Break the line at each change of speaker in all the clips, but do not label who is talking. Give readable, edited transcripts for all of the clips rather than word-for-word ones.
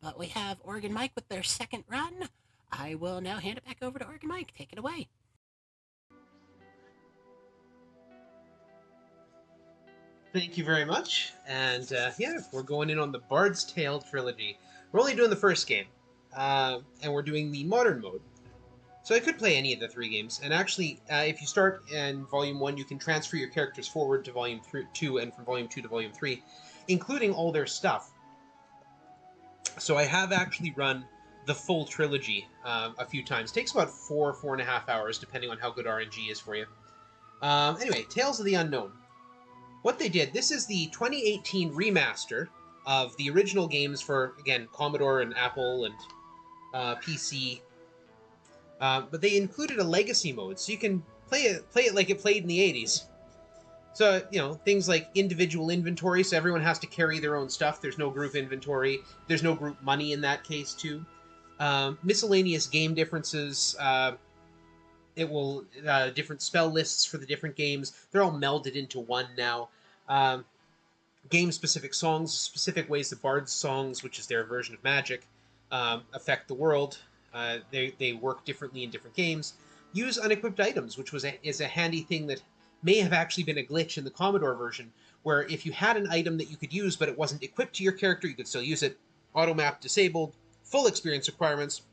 but we have organMike with their second run. I will now hand it back over to organMike. Take it away.
Thank you very much. And yeah, we're going in on the Bard's Tale trilogy. We're only doing the first game, and we're doing the modern mode. So I could play any of the three games. And actually, if you start in Volume 1, you can transfer your characters forward to Volume 2 and from Volume 2 to Volume 3, including all their stuff. So I have actually run the full trilogy a few times. It takes about 4.5 hours, depending on how good RNG is for you. Anyway, Tales of the Unknown. What they did, this is the 2018 remaster of the original games for, again, Commodore and Apple and PC. But they included a legacy mode, so you can play it like it played in the 80s. So, you know, things like individual inventory, so everyone has to carry their own stuff. There's no group inventory. There's no group money in that case, too. Miscellaneous game differences. It will different spell lists for the different games. They're all melded into one now. Game-specific songs, specific ways the Bard's songs, which is their version of magic, affect the world. They work differently in different games. Use unequipped items, which is a handy thing that may have actually been a glitch in the Commodore version, where if you had an item that you could use but it wasn't equipped to your character, you could still use it. Auto-map disabled, full experience requirements.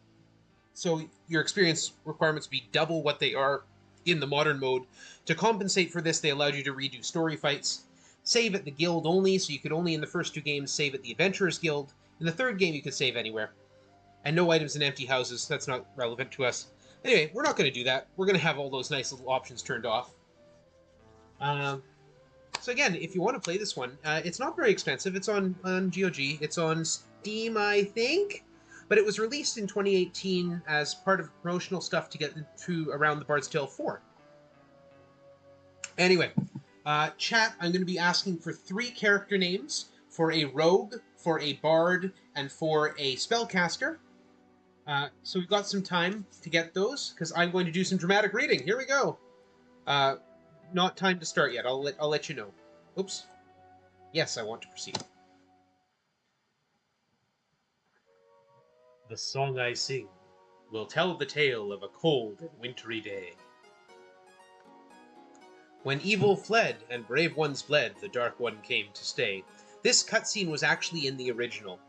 So your experience requirements would be double what they are in the modern mode. To compensate for this, they allowed you to redo story fights. Save at the guild only, so you could only in the first two games save at the Adventurers Guild. In the third game, you could save anywhere. And no items in empty houses. That's not relevant to us. Anyway, we're not going to do that. We're going to have all those nice little options turned off. So again, if you want to play this one, it's not very expensive. It's on GOG. It's on Steam, I think. But it was released in 2018 as part of promotional stuff to get to around the Bard's Tale 4. Anyway, chat, I'm going to be asking for 3 character names for a rogue, for a bard, and for a spellcaster. So we've got some time to get those, because I'm going to do some dramatic reading. Here we go. Not time to start yet. I'll let you know. Oops. Yes, I want to proceed. The song I sing will tell the tale of a cold and wintry day. When evil fled and brave ones bled, the Dark One came to stay. This cutscene was actually in the original.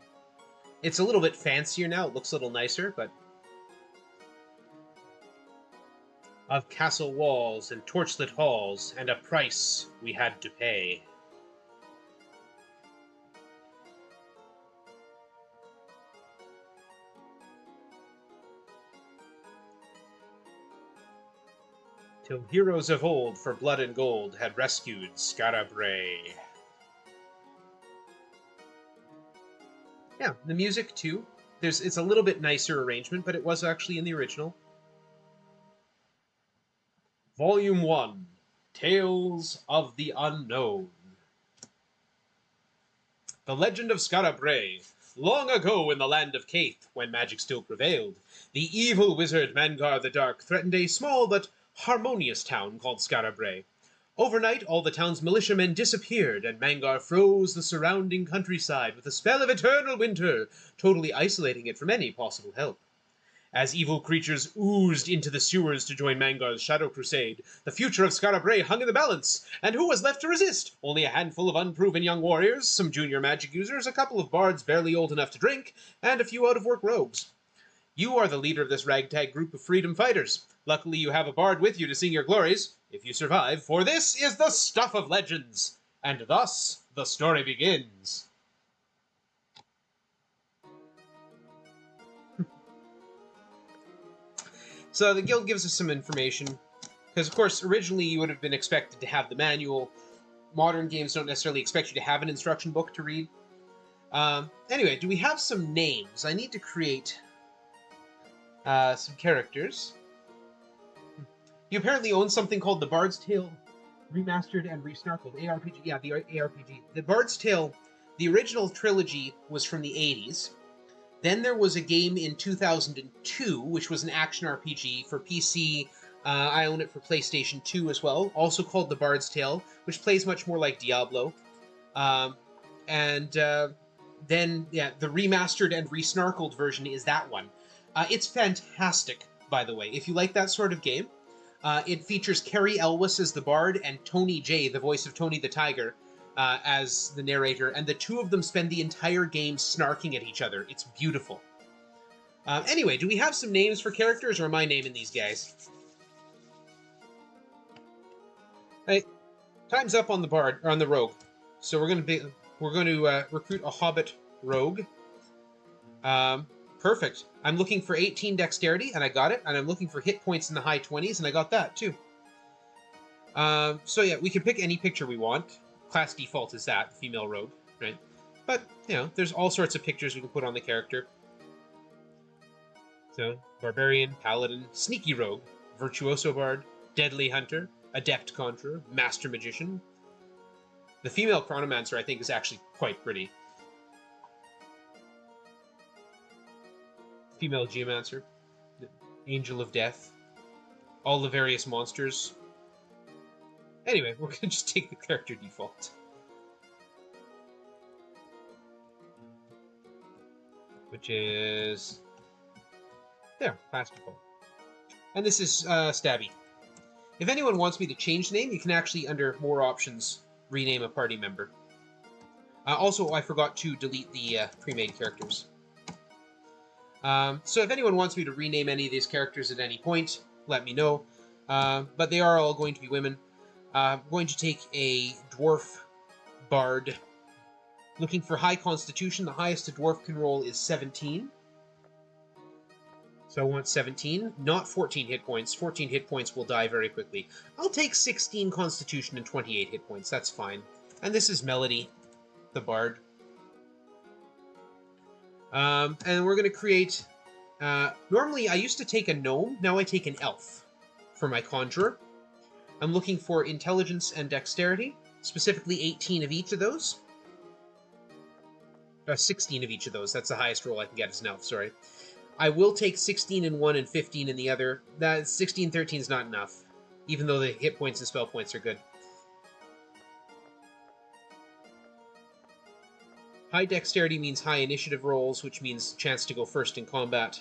It's a little bit fancier now, it looks a little nicer, but... Of castle walls and torchlit halls, and a price we had to pay. Till heroes of old for blood and gold had rescued Skara Brae. Yeah, the music too. It's a little bit nicer arrangement, but it was actually in the original. Volume 1, Tales of the Unknown. The legend of Skara Brae. Long ago in the land of Caith, when magic still prevailed, the evil wizard Mangar the Dark threatened a small but harmonious town called Skara Brae. Overnight, all the town's militiamen disappeared, and Mangar froze the surrounding countryside with a spell of eternal winter, totally isolating it from any possible help. As evil creatures oozed into the sewers to join Mangar's Shadow Crusade, the future of Skara Brae hung in the balance, and who was left to resist? Only a handful of unproven young warriors, some junior magic users, a couple of bards barely old enough to drink, and a few out-of-work rogues. You are the leader of this ragtag group of freedom fighters. Luckily you have a bard with you to sing your glories, if you survive, for this is the stuff of legends. And thus the story begins. So the guild gives us some information, because of course originally you would have been expected to have the manual. Modern games don't necessarily expect you to have an instruction book to read. Anyway, do we have some names? I need to create some characters. You apparently own something called the Bard's Tale Remastered and Resnarkled. ARPG, yeah, the ARPG. The Bard's Tale, the original trilogy was from the 80s. Then there was a game in 2002, which was an action RPG for PC. I own it for PlayStation 2 as well, also called The Bard's Tale, which plays much more like Diablo. And then yeah, the remastered and resnarkled version is that one. It's fantastic, by the way. If you like that sort of game, it features Carrie Elwes as the bard and Tony J, the voice of Tony the Tiger, as the narrator, and the two of them spend the entire game snarking at each other. It's beautiful. Anyway, do we have some names for characters, or am I naming these guys? Hey, time's up on the bard or on the rogue, so we're going to recruit a hobbit rogue. Perfect. I'm looking for 18 dexterity, and I got it, and I'm looking for hit points in the high 20s, and I got that too. So yeah, we can pick any picture we want. Class default is that, female rogue, right? But, you know, there's all sorts of pictures we can put on the character. So, barbarian, paladin, sneaky rogue, virtuoso bard, deadly hunter, adept conjurer, master magician. The female chronomancer, I think, is actually quite pretty. Female geomancer, angel of death, all the various monsters. Anyway, we're going to just take the character default. Which is... there, class default. And this is Stabby. If anyone wants me to change the name, you can actually, under more options, rename a party member. Also, I forgot to delete the pre-made characters. So if anyone wants me to rename any of these characters at any point, let me know. But they are all going to be women. I'm going to take a dwarf bard. Looking for high constitution. The highest a dwarf can roll is 17. So I want 17, not 14 hit points. 14 hit points will die very quickly. I'll take 16 constitution and 28 hit points. That's fine. And this is Melody, the bard. And we're going to create... normally, I used to take a gnome. Now I take an elf for my conjurer. I'm looking for intelligence and dexterity, specifically 18 of each of those. 16 of each of those. That's the highest roll I can get as an elf, sorry. I will take 16 in one and 15 in the other. That 16, 13 is not enough, even though the hit points and spell points are good. High dexterity means high initiative rolls, which means chance to go first in combat.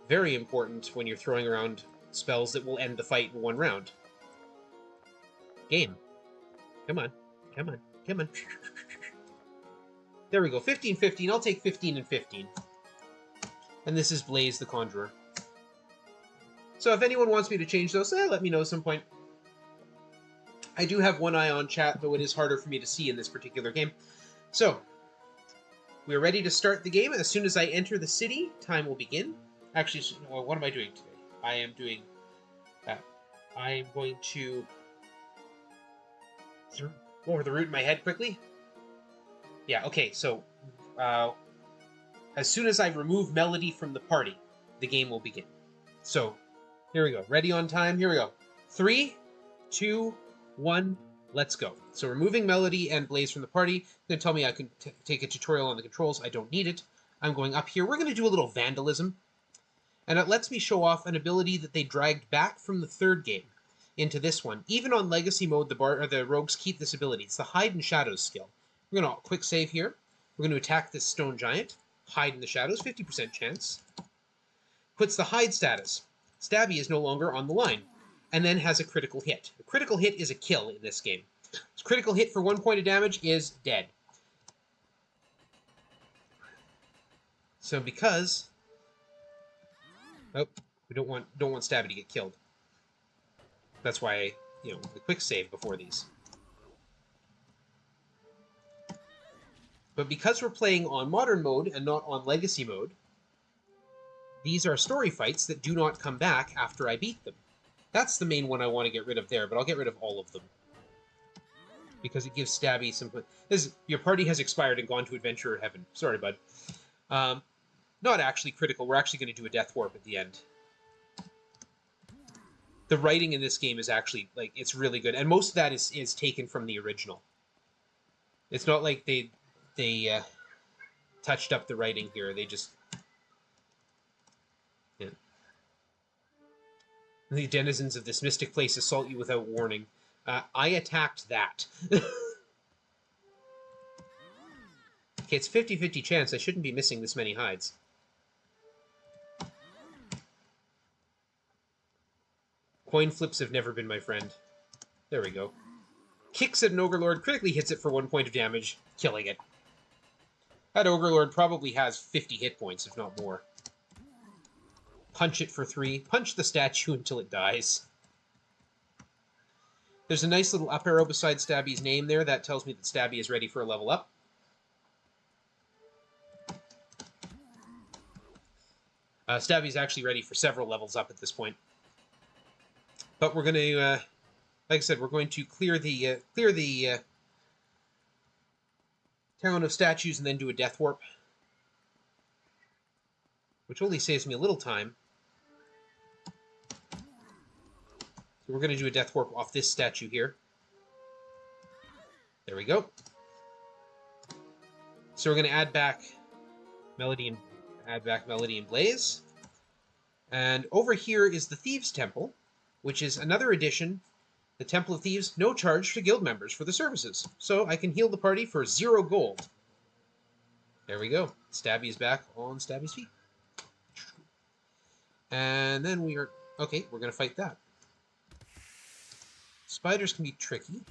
Very important when you're throwing around spells that will end the fight in one round. Game. Come on. Come on. Come on. There we go. 15, 15. I'll take 15 and 15. And this is Blaze the Conjurer. So if anyone wants me to change those, let me know at some point. I do have one eye on chat, though it is harder for me to see in this particular game. So, we're ready to start the game. As soon as I enter the city, time will begin. Actually, what am I doing today? I am doing... I am going to... go over the route in my head quickly. Yeah, okay, so... as soon as I remove Melody from the party, the game will begin. So, here we go. Ready on time? Here we go. 3, 2, 1, let's go. So removing Melody and Blaze from the party. It's going to tell me I can take a tutorial on the controls. I don't need it. I'm going up here. We're going to do a little vandalism. And it lets me show off an ability that they dragged back from the third game into this one. Even on Legacy mode, the rogues keep this ability. It's the Hide in Shadows skill. We're going to quick save here. We're going to attack this stone giant. Hide in the shadows, 50% chance. Puts the hide status. Stabby is no longer on the line. And then has a critical hit. A critical hit is a kill in this game. So critical hit for 1 point of damage is dead. So because... oh, we don't want Stabby to get killed. That's why, the quick save before these. But because we're playing on Modern mode and not on Legacy mode, these are story fights that do not come back after I beat them. That's the main one I want to get rid of there, but I'll get rid of all of them. Because it gives Stabby some... your party has expired and gone to Adventurer Heaven. Sorry, bud. Not actually critical. We're actually going to do a Death Warp at the end. The writing in this game is actually, it's really good. And most of that is taken from the original. It's not like they touched up the writing here. They just... yeah. The denizens of this mystic place assault you without warning. I attacked that. Okay, it's 50-50 chance. I shouldn't be missing this many hides. Coin flips have never been my friend. There we go. Kicks at an Ogre Lord, critically hits it for 1 point of damage, killing it. That Ogre Lord probably has 50 hit points, if not more. Punch it for 3. Punch the statue until it dies. There's a nice little up arrow beside Stabby's name there. That tells me that Stabby is ready for a level up. Stabby's actually ready for several levels up at this point. But we're going to, like I said, we're going to clear the town of statues and then do a death warp, which only saves me a little time. So we're going to do a death warp off this statue here. There we go. So we're going to add back Melody and Blaze. And over here is the Thieves' Temple, which is another addition. The Temple of Thieves, no charge to guild members for the services. So I can heal the party for 0 gold. There we go. Stabby is back on Stabby's feet. And then we are... Okay, we're going to fight that. Spiders can be tricky.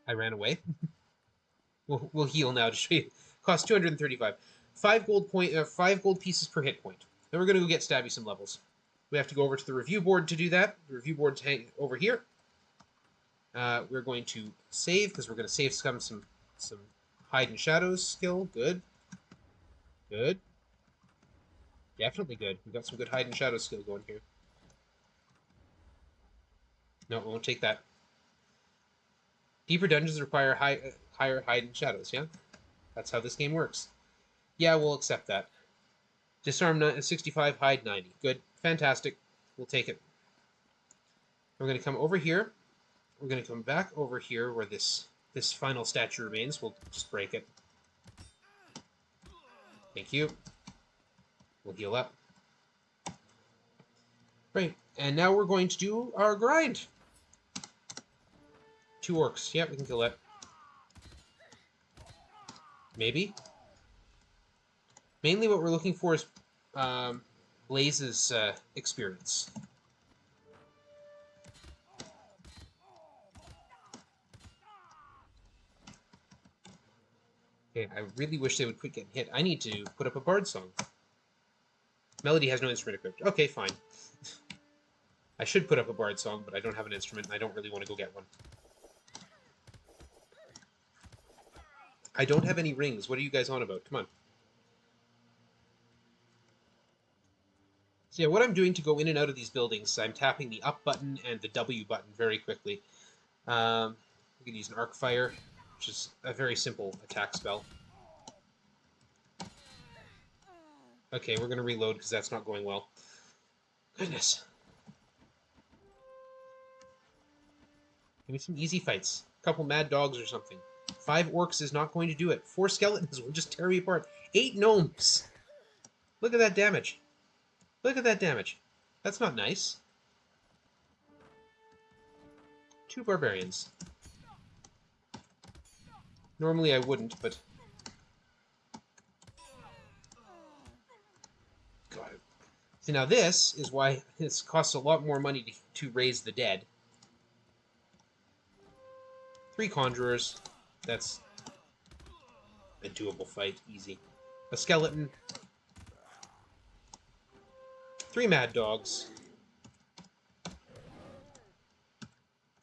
I ran away. We'll heal now to show you. Cost 235. 5 gold pieces per hit point. Then we're going to go get Stabby some levels. We have to go over to the review board to do that. The review board's over here. We're going to save, because we're going to save some hide and shadows skill. Good. Good. Definitely good. We've got some good hide and shadow skill going here. No, it won't take that. Deeper dungeons require higher hide and shadows, yeah? That's how this game works. Yeah, we'll accept that. Disarm 65, hide 90. Good. Fantastic. We'll take it. We're going to come over here. We're going to come back over here where this final statue remains. We'll just break it. Thank you. We'll heal up. Right. And now we're going to do our grind. 2 orcs. Yeah, we can kill that. Maybe. Mainly what we're looking for is Blaze's experience. Okay, I really wish they would quit getting hit. I need to put up a bard song. Melody has no instrument equipped. Okay, fine. I should put up a bard song, but I don't have an instrument, and I don't really want to go get one. I don't have any rings. What are you guys on about? Come on. So yeah, what I'm doing to go in and out of these buildings, I'm tapping the up button and the W button very quickly. We can use an arc fire, which is a very simple attack spell. Okay, we're going to reload because that's not going well. Goodness. Give me some easy fights. A couple mad dogs or something. 5 orcs is not going to do it. 4 skeletons will just tear me apart. 8 gnomes! Look at that damage. Look at that damage. That's not nice. 2 barbarians. Normally I wouldn't, but... God. See, now this is why this costs a lot more money to raise the dead. 3 conjurers. That's a doable fight. Easy. A skeleton. 3 mad dogs.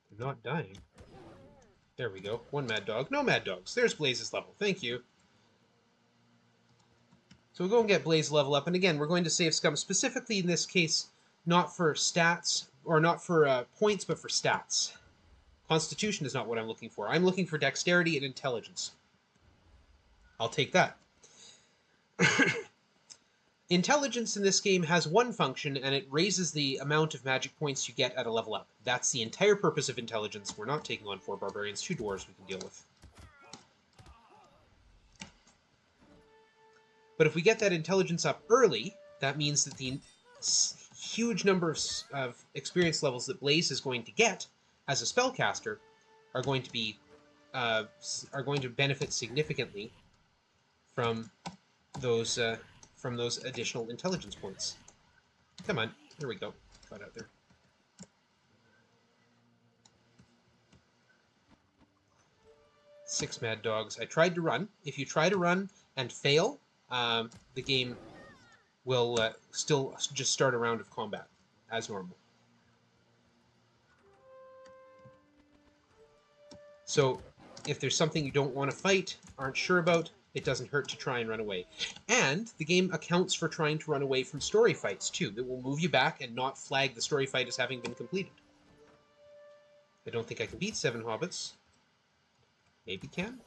They're not dying. There we go. 1 mad dog. No mad dogs. There's Blaze's level. Thank you. So we'll go and get Blaze level up. And again, we're going to save scum specifically in this case, not for stats, or not for points, but for stats. Constitution is not what I'm looking for. I'm looking for dexterity and intelligence. I'll take that. Intelligence in this game has 1 function, and it raises the amount of magic points you get at a level up. That's the entire purpose of intelligence. We're not taking on 4 barbarians, 2 dwarves we can deal with. But if we get that intelligence up early, that means that the huge number of experience levels that Blaze is going to get as a spellcaster are going to be are going to benefit significantly from those additional intelligence points. Come on, here we go. Got out there. Six mad dogs. I tried to run. If you try to run and fail, the game will still just start a round of combat as normal. So if there's something you don't want to fight, aren't sure about, it doesn't hurt to try and run away. And the game accounts for trying to run away from story fights too. It will move you back and not flag the story fight as having been completed. I don't think I can beat 7 hobbits. Maybe can.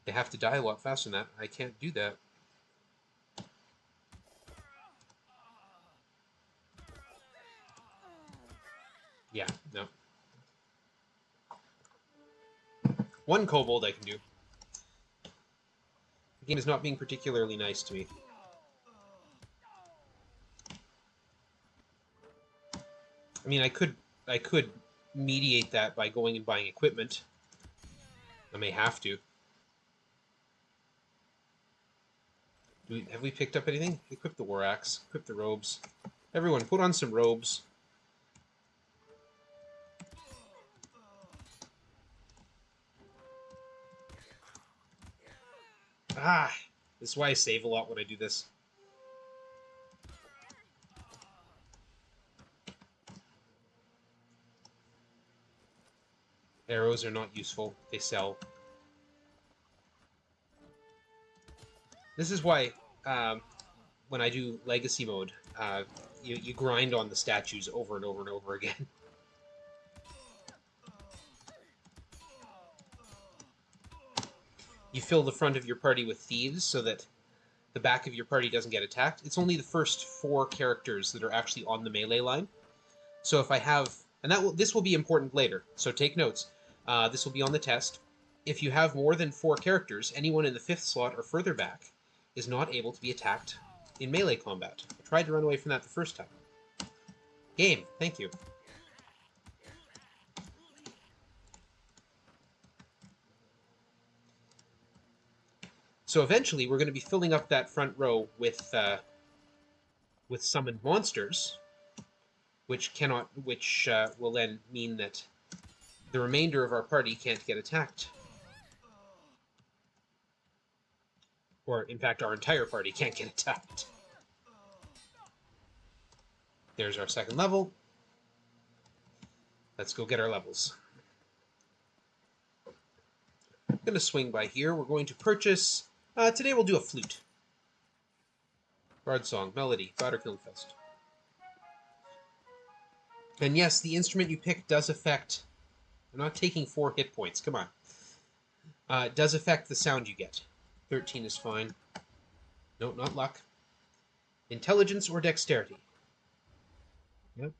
They have to die a lot faster than that. I can't do that. Yeah, no. 1 kobold I can do. The game is not being particularly nice to me. I mean, I could mediate that by going and buying equipment. I may have to. Have we picked up anything? Equip the war axe. Equip the robes. Everyone, put on some robes. Ah! This is why I save a lot when I do this. Arrows are not useful. They sell. This is why when I do legacy mode, you grind on the statues over and over and over again. You fill the front of your party with thieves so that the back of your party doesn't get attacked. It's only the first 4 characters that are actually on the melee line. So if I have... And this will be important later, so take notes. This will be on the test. If you have more than 4 characters, anyone in the 5th slot or further back is not able to be attacked in melee combat. I tried to run away from that the first time. Game, thank you. So eventually, we're going to be filling up that front row with summoned monsters, which will then mean that the remainder of our party can't get attacked. Or, in fact, our entire party can't get attacked. There's our 2nd level. Let's go get our levels. I'm going to swing by here. We're going to purchase... today we'll do a flute. Bard Song, Melody, Battlefield Fest. And yes, the instrument you pick does affect... I'm not taking 4 hit points, come on. It does affect the sound you get. 13 is fine. No, not luck. Intelligence or dexterity. Yep.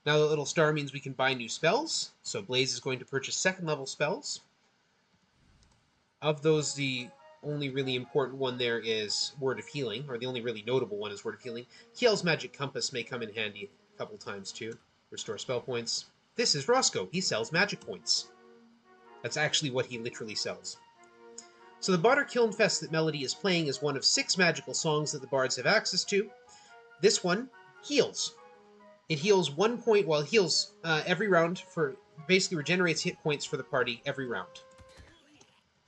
Now the little star means we can buy new spells. So Blaze is going to purchase 2nd level spells. Of those, the only really important one there is Word of Healing, or the only really notable one is Word of Healing. Kiel's Magic Compass may come in handy a couple times too. Restore spell points. This is Roscoe. He sells magic points. That's actually what he literally sells. So the Bardr Kilnfest that Melody is playing is one of 6 magical songs that the bards have access to. This one heals. It heals 1 point, well, it heals every round for, basically regenerates hit points for the party every round.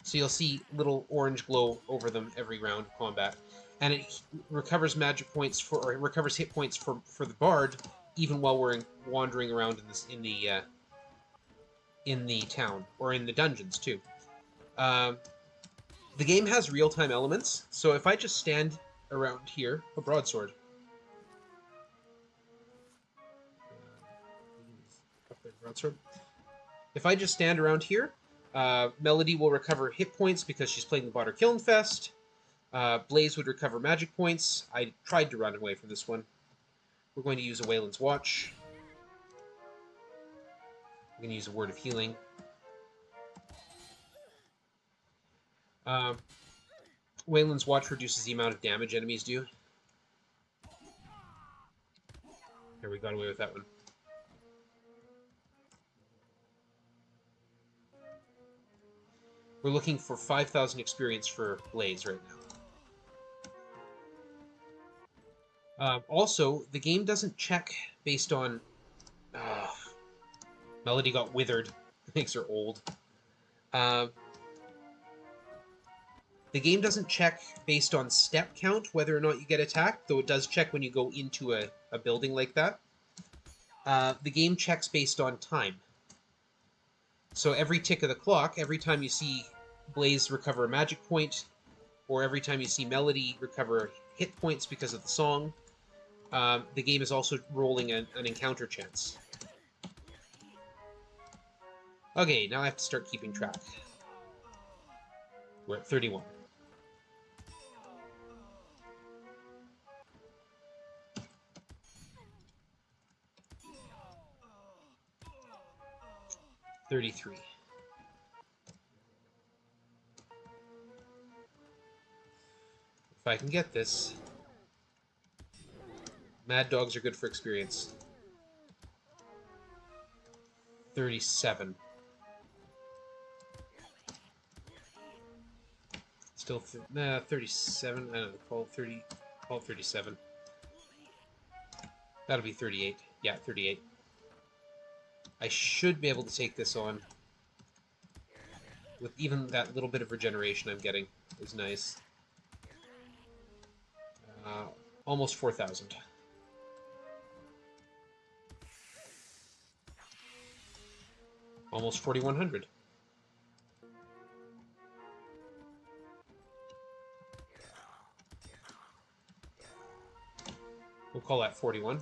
So you'll see little orange glow over them every round of combat. And it recovers magic points or it recovers hit points for the bard, even while we're wandering around in the town, or in the dungeons too. The game has real-time elements, so if I just stand around here... A broadsword. Broadsword. If I just stand around here, Melody will recover hit points because she's playing the Bardr Kilnfest. Blaze would recover magic points. I tried to run away from this one. We're going to use a Wayland's Watch. I'm going to use a Word of Healing. Wayland's Watch reduces the amount of damage enemies do. Here, we got away with that one. We're looking for 5,000 experience for Blaze right now. Also, the game doesn't check based on... Melody got withered. It makes her old. The game doesn't check based on step count whether or not you get attacked, though it does check when you go into a building like that. The game checks based on time. So every tick of the clock, every time you see Blaze recover a magic point, or every time you see Melody recover hit points because of the song, the game is also rolling an encounter chance. Okay, now I have to start keeping track. We're at 31. $33. If I can get this. Mad dogs are good for experience. 37. Still 37. I don't know, call it 37. That'll be 38. Yeah, 38. I should be able to take this on. With even that little bit of regeneration I'm getting is nice. Almost 4,000. Almost 4,100. We'll call that 41.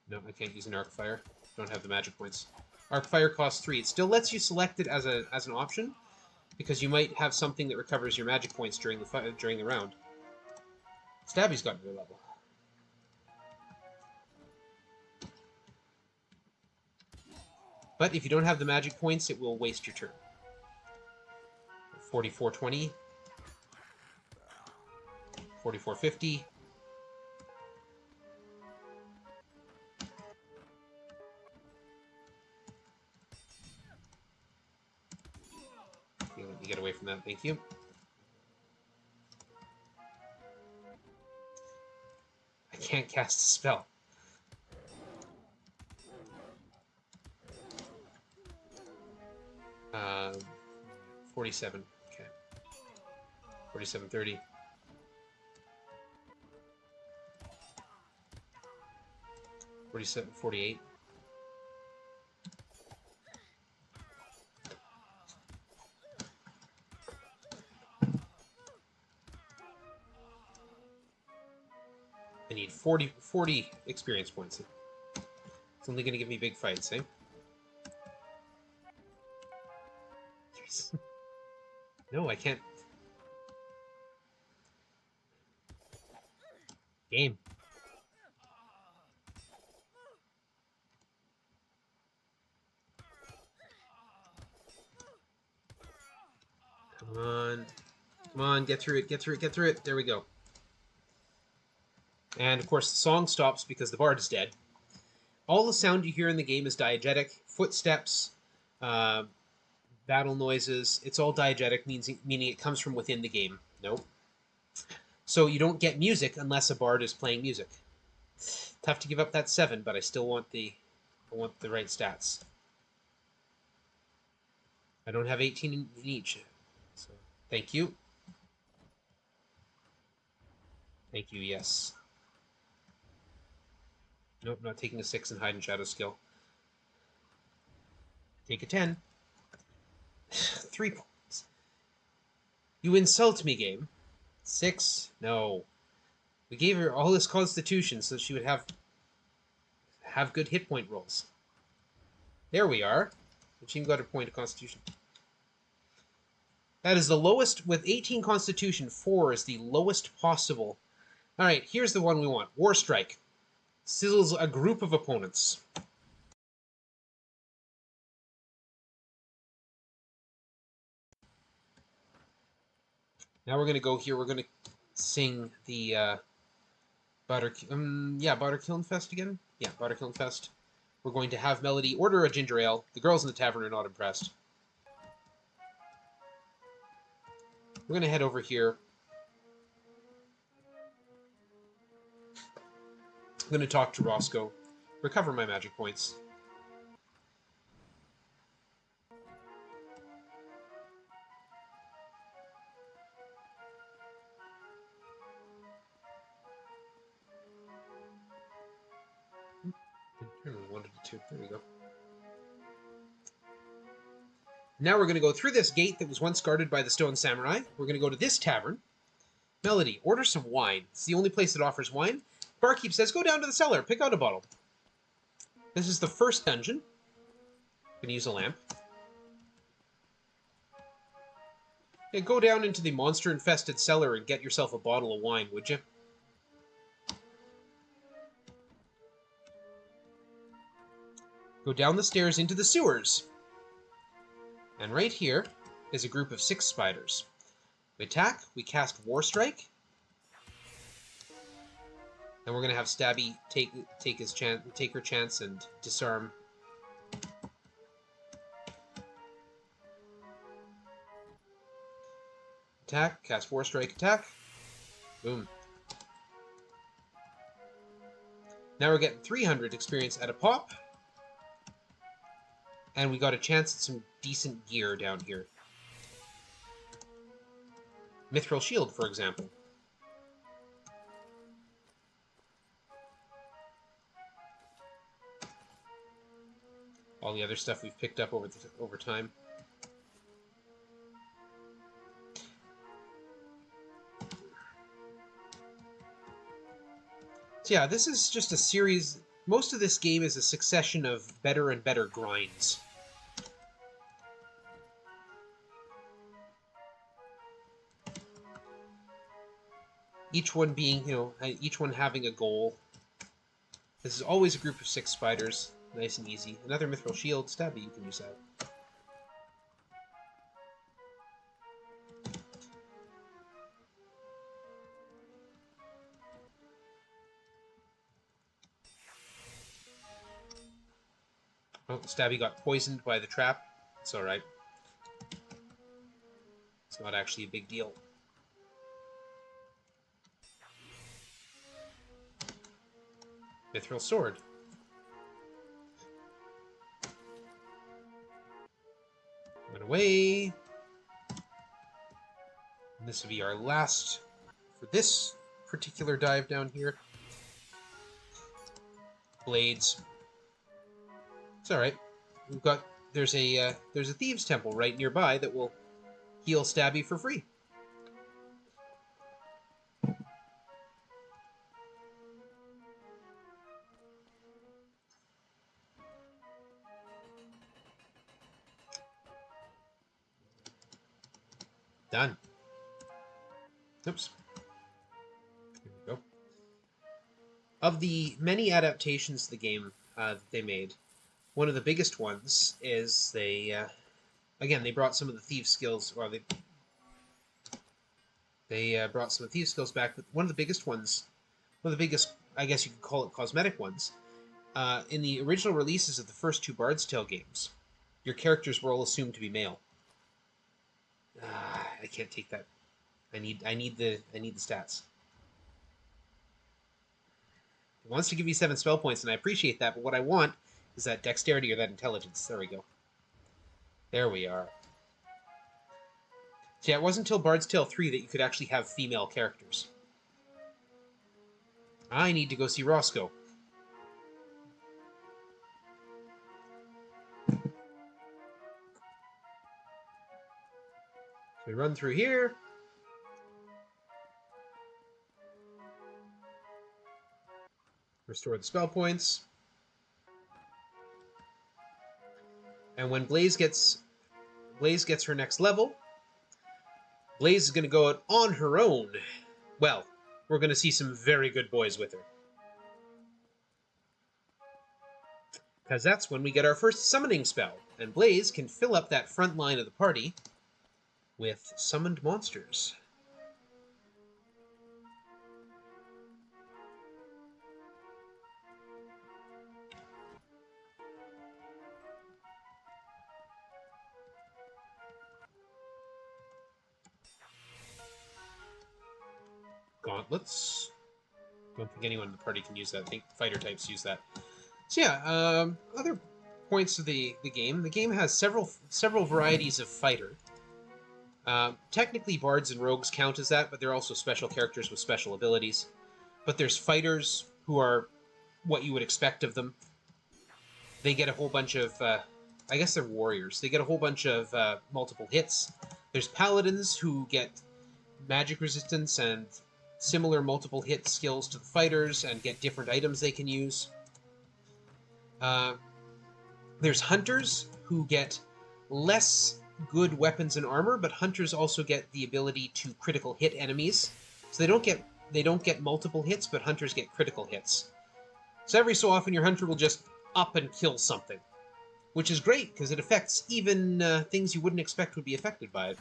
No, I can't use an arc fire. Don't have the magic points. Arc fire costs 3. It still lets you select it as an option, because you might have something that recovers your magic points during the round. Stabby's got another level. But if you don't have the magic points, it will waste your turn. 4420. 4450. Okay, let me get away from that, thank you. I can't cast a spell. Um, 47. Okay. 4730. 47, 48. I need 40 experience points. It's only going to give me big fights, eh? Yes. No, I can't. Game. Come on. Come on, get through it, get through it, get through it. There we go. And, of course, the song stops because the bard is dead. All the sound you hear in the game is diegetic. Footsteps, battle noises. It's all diegetic, meaning it comes from within the game. Nope. So you don't get music unless a bard is playing music. Tough to give up that 7, but I still want the right stats. I don't have 18 in each. So thank you. Thank you, yes. Nope, not taking a 6 in hide and shadow skill. Take a 10. 3 points. You insult me, game. 6? No. We gave her all this constitution so she would have good hit point rolls. There we are. She even got a point of constitution. That is the lowest. With 18 constitution, 4 is the lowest possible. Alright, here's the one we want. War Strike. Sizzles a group of opponents. Now we're going to go here. We're going to sing the Butterkiln Fest again? Yeah, Butterkiln Fest. We're going to have Melody order a ginger ale. The girls in the tavern are not impressed. We're going to head over here. I'm going to talk to Roscoe, recover my magic points. Wanted to. There we go. Now we're going to go through this gate that was once guarded by the Stone Samurai. We're going to go to this tavern. Melody, order some wine. It's the only place that offers wine. Barkeep says, go down to the cellar, pick out a bottle. This is the first dungeon. I'm going to use a lamp. Yeah, go down into the monster-infested cellar and get yourself a bottle of wine, would you? Go down the stairs into the sewers. And right here is a group of 6 spiders. We attack, we cast War Strike, and we're going to have Stabby take her chance and disarm. Attack, cast War Strike, attack. Boom. Now we're getting 300 experience at a pop. And we got a chance at some decent gear down here. Mithril Shield, for example. All the other stuff we've picked up over time. So yeah, this is just a series. Most of this game is a succession of better and better grinds. Each one being, each one having a goal. This is always a group of 6 spiders. Nice and easy. Another Mithril Shield. Stabby, you can use that. Oh, Stabby got poisoned by the trap. It's alright. It's not actually a big deal. Mithril Sword. Went away. And this will be our last for this particular dive down here. Blades. It's alright. There's a thieves' temple right nearby that will heal Stabby for free. Done. Oops. There we go. Of the many adaptations to the game that they made, one of the biggest ones is they brought some of the thief skills, or they brought some of the thief skills back, but one of the biggest, I guess you could call it cosmetic ones, in the original releases of the first 2 Bard's Tale games, your characters were all assumed to be male. I can't take that. I need the stats. It wants to give you 7 spell points, and I appreciate that, but what I want is that dexterity or that intelligence. There we go. There we are. So yeah, it wasn't until Bard's Tale 3 that you could actually have female characters. I need to go see Roscoe. So we run through here. Restore the spell points. And when Blaze gets her next level, Blaze is going to go out on her own. Well, we're going to see some very good boys with her. Because that's when we get our first summoning spell, and Blaze can fill up that front line of the party with summoned monsters. gauntlets. Don't think anyone in the party can use that. I think fighter types use that. So yeah, other points of the game. The game has several varieties of fighter. Technically, bards and rogues count as that, but they're also special characters with special abilities. But there's fighters who are what you would expect of them. They get a whole bunch of, I guess they're warriors. They get a whole bunch of multiple hits. There's paladins who get magic resistance and similar multiple hit skills to the fighters and get different items they can use. There's hunters who get less good weapons and armor, but hunters also get the ability to critical hit enemies. So they don't get multiple hits, but hunters get critical hits. So every so often your hunter will just up and kill something, which is great because it affects even things you wouldn't expect would be affected by it.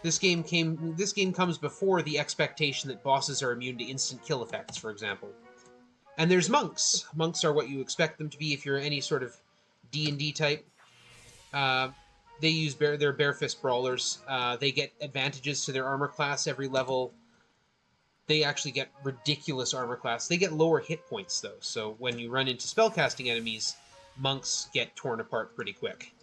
This game comes before the expectation that bosses are immune to instant kill effects, for example. And there's monks. Monks are what you expect them to be if you're any sort of D&D type. They use they're bare fist brawlers. They get advantages to their armor class every level. They actually get ridiculous armor class. They get lower hit points, though, so when you run into spellcasting enemies, monks get torn apart pretty quick.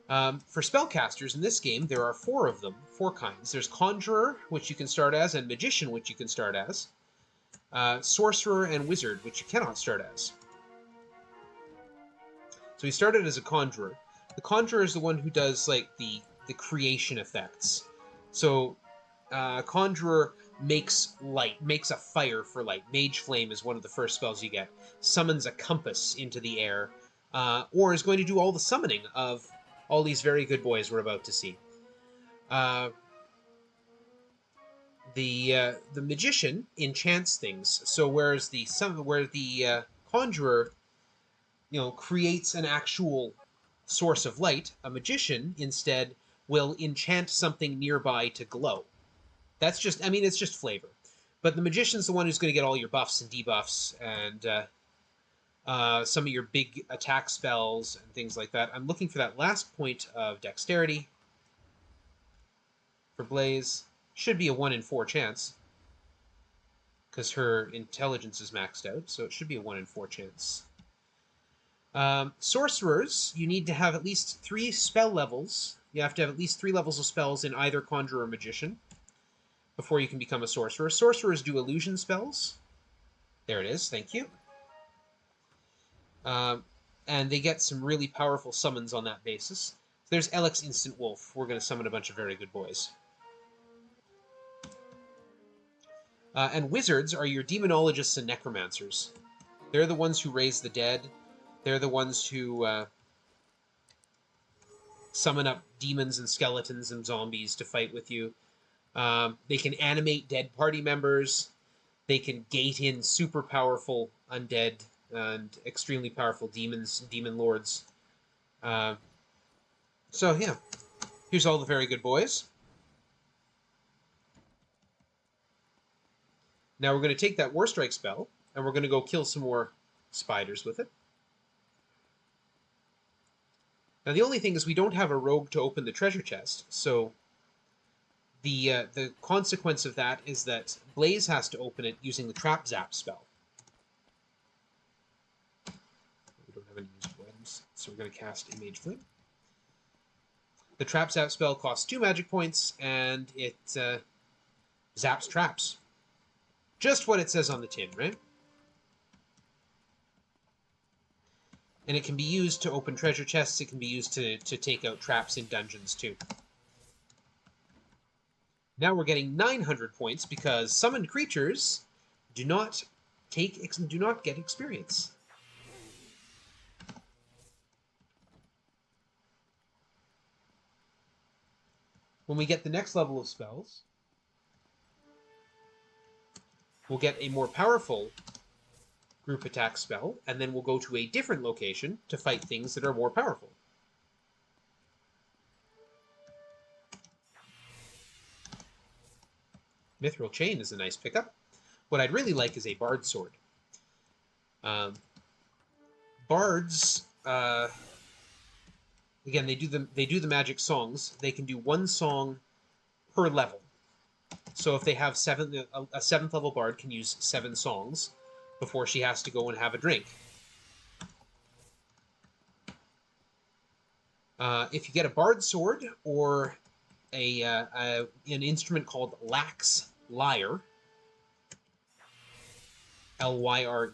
For spellcasters in this game, there are 4 of them, 4 kinds. There's Conjurer, which you can start as, and Magician, which you can start as. Sorcerer and Wizard, which you cannot start as. So he started as a Conjurer. The Conjurer is the one who does, like, the creation effects. So Conjurer makes light, makes a fire for light. Mage Flame is one of the first spells you get. Summons a compass into the air, or is going to do all the summoning of all these very good boys we're about to see. The Magician enchants things. So whereas the Conjurer, creates an actual source of light, a Magician instead will enchant something nearby to glow. That's just, it's just flavor. But the Magician's the one who's going to get all your buffs and debuffs and some of your big attack spells and things like that. I'm looking for that last point of dexterity for Blaze. Should be a 1 in 4 chance because her intelligence is maxed out, so it should be a 1 in 4 chance. Sorcerers, you need to have at least 3 spell levels. You have to have at least 3 levels of spells in either Conjurer or Magician before you can become a sorcerer. Sorcerers do illusion spells. There it is, thank you. And they get some really powerful summons on that basis. There's Alex Instant Wolf. We're going to summon a bunch of very good boys. And wizards are your demonologists and necromancers. They're the ones who raise the dead. They're the ones who summon up demons and skeletons and zombies to fight with you. They can animate dead party members. They can gate in super powerful undead and extremely powerful demons, demon lords. So yeah, here's all the very good boys. Now we're going to take that War Strike spell, and we're going to go kill some more spiders with it. Now the only thing is we don't have a rogue to open the treasure chest, so the consequence of that is that Blaze has to open it using the Trap Zap spell. We don't have any usable items, so we're going to cast a Mage Flame. The Trap Zap spell costs 2 magic points, and it zaps traps. Just what it says on the tin, right? And it can be used to open treasure chests. It can be used to take out traps in dungeons, too. Now we're getting 900 points because summoned creatures do not get experience. When we get the next level of spells, we'll get a more powerful group attack spell, and then we'll go to a different location to fight things that are more powerful. Mithril Chain is a nice pickup. What I'd really like is a Bard Sword. Bards, again, they do the magic songs. They can do 1 song per level. So if they have a 7th level bard can use 7 songs before she has to go and have a drink. If you get a bard sword or an instrument called Lax Lyre, Lyre,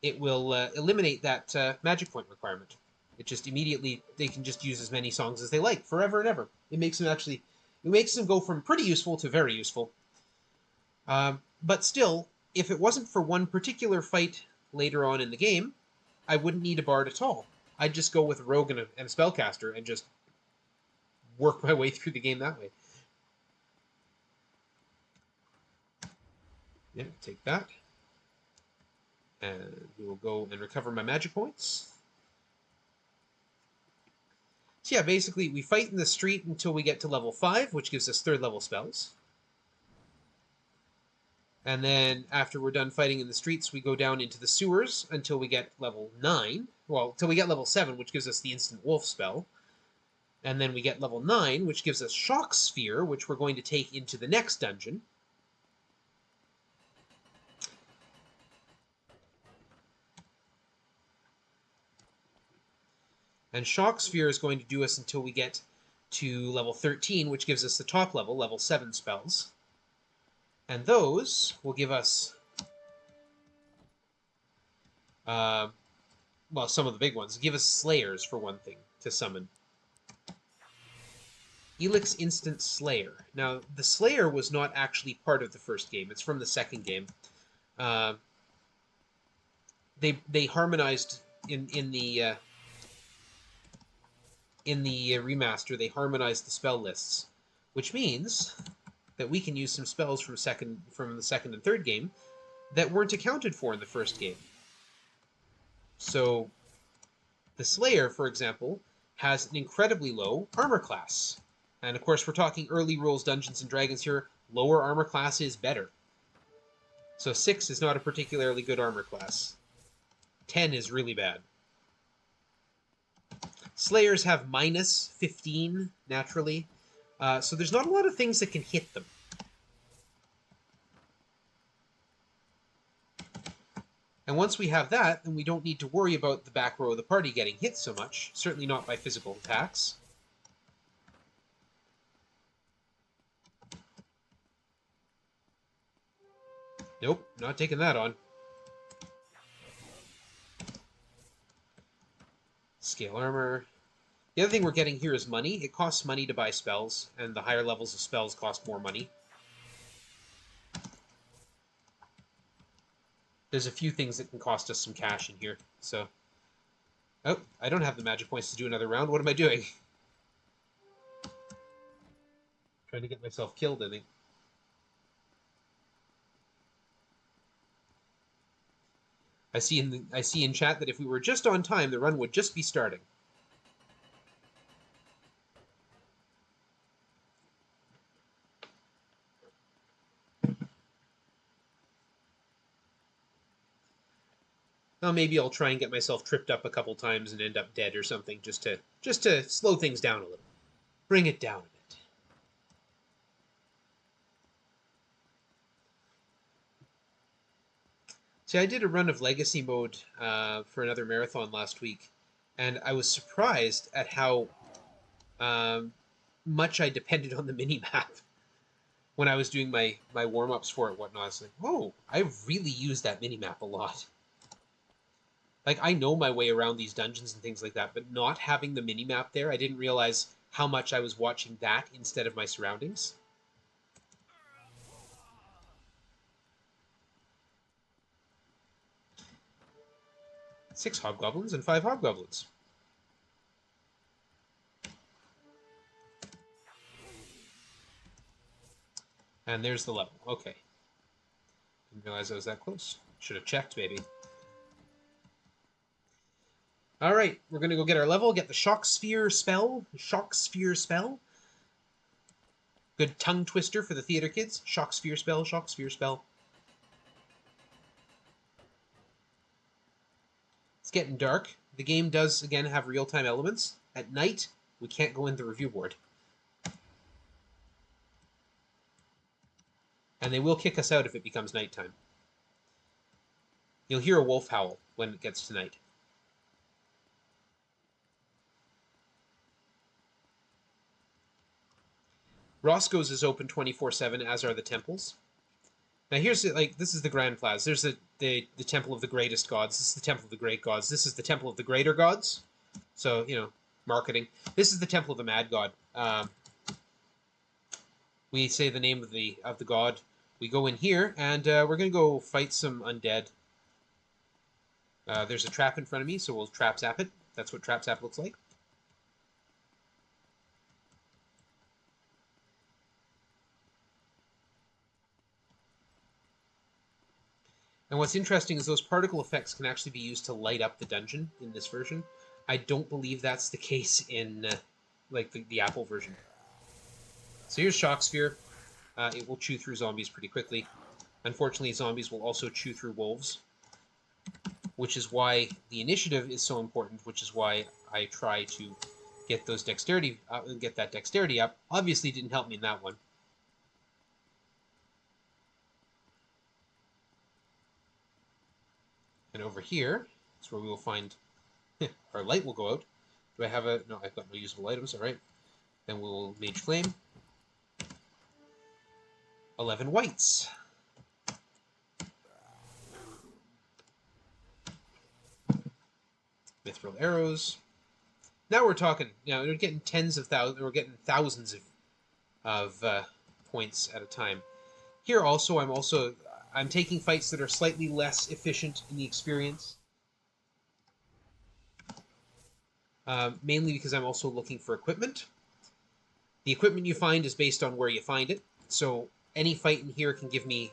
it will eliminate that magic point requirement. It just immediately, they can just use as many songs as they like forever and ever. It makes them go from pretty useful to very useful. But still, if it wasn't for one particular fight later on in the game, I wouldn't need a bard at all. I'd just go with rogue and a spellcaster and just work my way through the game that way. Yeah, take that. And we will go and recover my magic points. So yeah, basically we fight in the street until we get to level 5, which gives us 3rd level spells. And then after we're done fighting in the streets, we go down into the sewers until we get level 9. Well, until we get level 7, which gives us the instant wolf spell. And then we get level 9, which gives us Shock Sphere, which we're going to take into the next dungeon. And Shock Sphere is going to do us until we get to level 13, which gives us the top level, level 7 spells. And those will give us, well, some of the big ones. Give us Slayers, for one thing, to summon. Elix Instant Slayer. Now, the Slayer was not actually part of the first game. It's from the second game. They harmonized in the remaster. They harmonized the spell lists, which means that we can use some spells from the second and third game that weren't accounted for in the first game. So, the Slayer, for example, has an incredibly low armor class. And of course, we're talking early rules Dungeons and Dragons here. Lower armor class is better. So 6 is not a particularly good armor class. 10 is really bad. Slayers have minus 15, naturally. So there's not a lot of things that can hit them. And once we have that, then we don't need to worry about the back row of the party getting hit so much. Certainly not by physical attacks. Nope, not taking that on. Scale armor. The other thing we're getting here is money. It costs money to buy spells, and the higher levels of spells cost more money. There's a few things that can cost us some cash in here, so... Oh, I don't have the magic points to do another round. What am I doing? Trying to get myself killed, I think. I see in chat that if we were just on time, the run would just be starting. Well, maybe I'll try and get myself tripped up a couple times and end up dead or something, just to slow things down a little. Bring it down a bit. See, I did a run of Legacy mode for another marathon last week, and I was surprised at how much I depended on the mini-map when I was doing my warm-ups for it and whatnot. I was like, oh, I really use that mini-map a lot. Like, I know my way around these dungeons and things like that, but not having the mini-map there, I didn't realize how much I was watching that instead of my surroundings. Six hobgoblins and 5 hobgoblins. And there's the level. Okay. Didn't realize I was that close. Should have checked, maybe. Alright, we're going to go get our level, get the Shock Sphere spell. Shock Sphere spell. Good tongue twister for the theater kids. Shock Sphere spell, Shock Sphere spell. It's getting dark. The game does, again, have real-time elements. At night, we can't go in the review board. And they will kick us out if it becomes nighttime. You'll hear a wolf howl when it gets to night. Roscoe's is open 24/7, as are the temples. Now here's this is the Grand Plaza. There's the Temple of the Greatest Gods. This is the Temple of the Great Gods. This is the Temple of the Greater Gods. So, marketing. This is the Temple of the Mad God. We say the name of the god. We go in here, and we're going to go fight some undead. There's a trap in front of me, so we'll trap zap it. That's what trap zap looks like. And what's interesting is those particle effects can actually be used to light up the dungeon in this version. I don't believe that's the case in the Apple version. So here's Shock Sphere. It will chew through zombies pretty quickly. Unfortunately, zombies will also chew through wolves, which is why the initiative is so important, which is why I try to get those dexterity get that dexterity up. Obviously, it didn't help me in that one. And over here is where we will find our light will go out. Do I have no, I've got no usable items, all right. Then we'll Mage Flame. 11 whites. Mithril arrows. Now we're talking, we're getting tens of thousands, we're getting thousands of points at a time. Here also, I'm taking fights that are slightly less efficient in the experience. Mainly because I'm also looking for equipment. The equipment you find is based on where you find it. So any fight in here can give me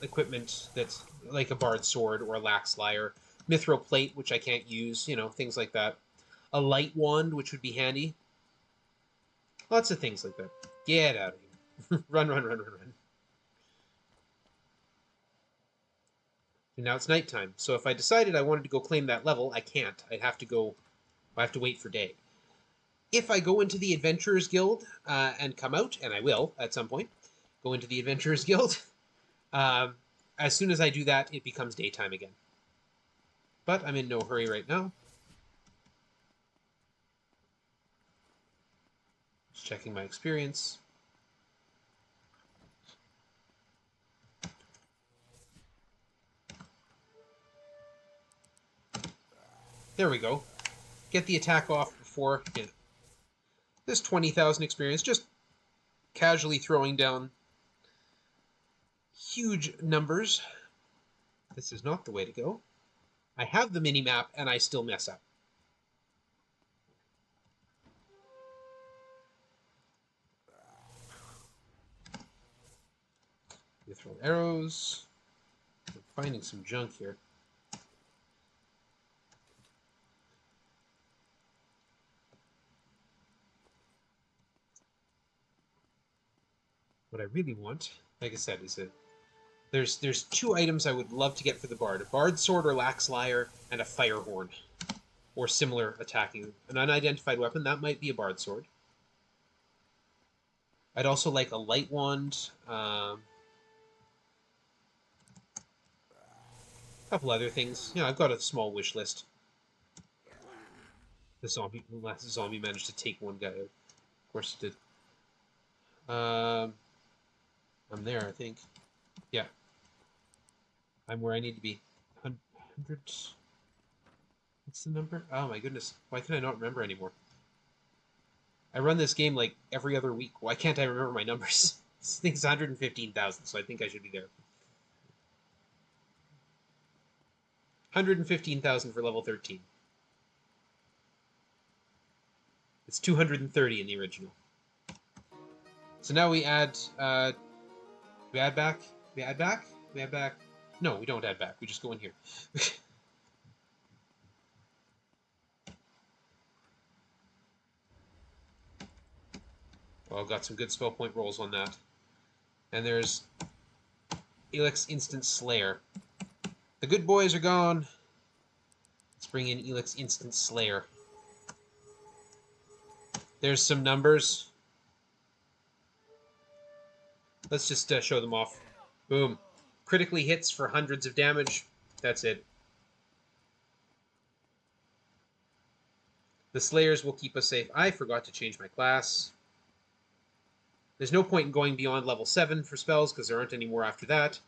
equipment that's like a Bard Sword or a Lax Lyre. Mithril Plate, which I can't use, things like that. A Light Wand, which would be handy. Lots of things like that. Get out of here. Run, run, run, run, run. And now it's nighttime, so if I decided I wanted to go claim that level, I can't. I have to wait for day. If I go into the Adventurers Guild and come out, and I will at some point, go into the Adventurers Guild, as soon as I do that, it becomes daytime again. But I'm in no hurry right now. Just checking my experience. There we go. Get the attack off before this 20,000 experience, just casually throwing down huge numbers. This is not the way to go. I have the mini-map, and I still mess up. You throw arrows. I'm finding some junk here. What I really want, like I said, is there's two items I would love to get for the Bard. A Bard Sword or Lax Lyre, and a Fire Horn. Or similar attacking. An unidentified weapon, that might be a Bard Sword. I'd also like a Light Wand. A couple other things. I've got a small wish list. The last zombie managed to take one guy out. Of course it did. I'm there, I think. Yeah. I'm where I need to be. 100... What's the number? Oh my goodness. Why can I not remember anymore? I run this game like every other week. Why can't I remember my numbers? This thing's 115,000, so I think I should be there. 115,000 for level 13. It's 230 in the original. So now we add... we add back? We add back? We add back? No, we don't add back. We just go in here. Well, I've got some good spell point rolls on that. And there's Elix Instant Slayer. The good boys are gone. Let's bring in Elix Instant Slayer. There's some numbers. Let's just show them off. Boom. Critically hits for hundreds of damage. That's it. The Slayers will keep us safe. I forgot to change my class. There's no point in going beyond level 7 for spells, because there aren't any more after that.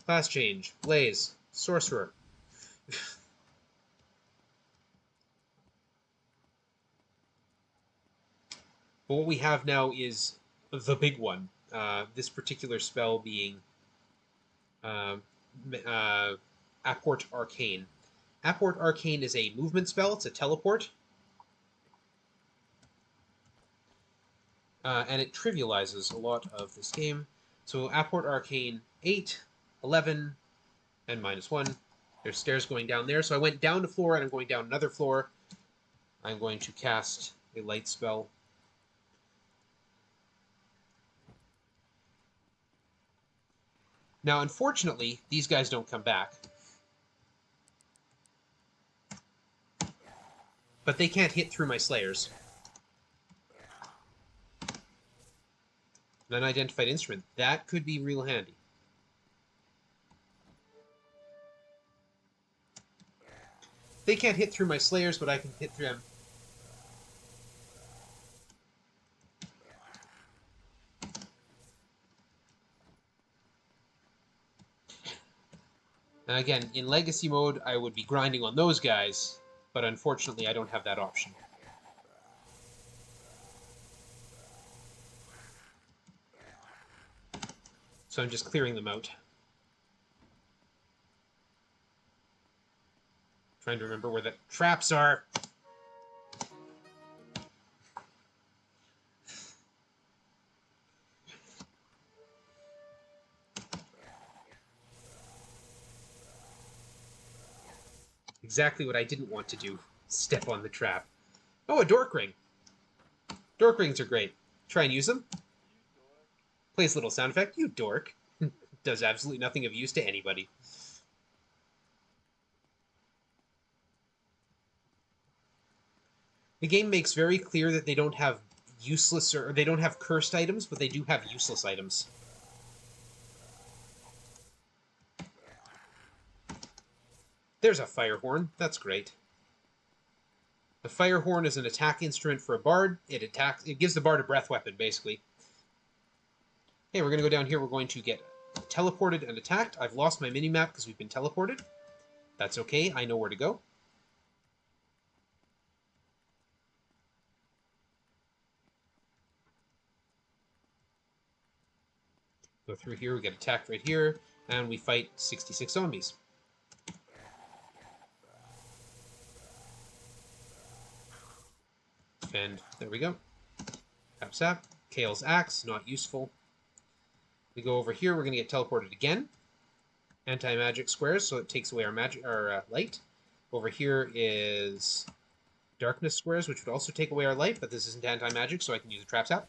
Class change. Blaze. Sorcerer. But what we have now is the big one. This particular spell being Apport Arcane. Apport Arcane is a movement spell. It's a teleport. And it trivializes a lot of this game. So Apport Arcane 8, 11, and -1. There's stairs going down there. So I went down a floor and I'm going down another floor. I'm going to cast a light spell. Now, unfortunately, these guys don't come back. But they can't hit through my Slayers. An unidentified instrument. That could be real handy. They can't hit through my Slayers, but I can hit through them. Now again, in Legacy mode, I would be grinding on those guys, but unfortunately I don't have that option. So I'm just clearing them out. Trying to remember where the traps are. Exactly what I didn't want to do. Step on the trap. Oh, a dork ring. Dork rings are great. Try and use them. Plays a little sound effect. You dork. Does absolutely nothing of use to anybody. The game makes very clear that they don't have useless or they don't have cursed items, but they do have useless items. There's a fire horn. That's great. The fire horn is an attack instrument for a bard. It gives the bard a breath weapon, basically. Okay, we're going to go down here. We're going to get teleported and attacked. I've lost my mini-map because we've been teleported. That's okay. I know where to go. Go through here. We get attacked right here. And we fight 66 zombies. And there we go. Tap sap. Kale's axe, not useful. We go over here, we're going to get teleported again. Anti-magic squares, so it takes away our light. Over here is darkness squares, which would also take away our light, but this isn't anti-magic, so I can use a trap sap.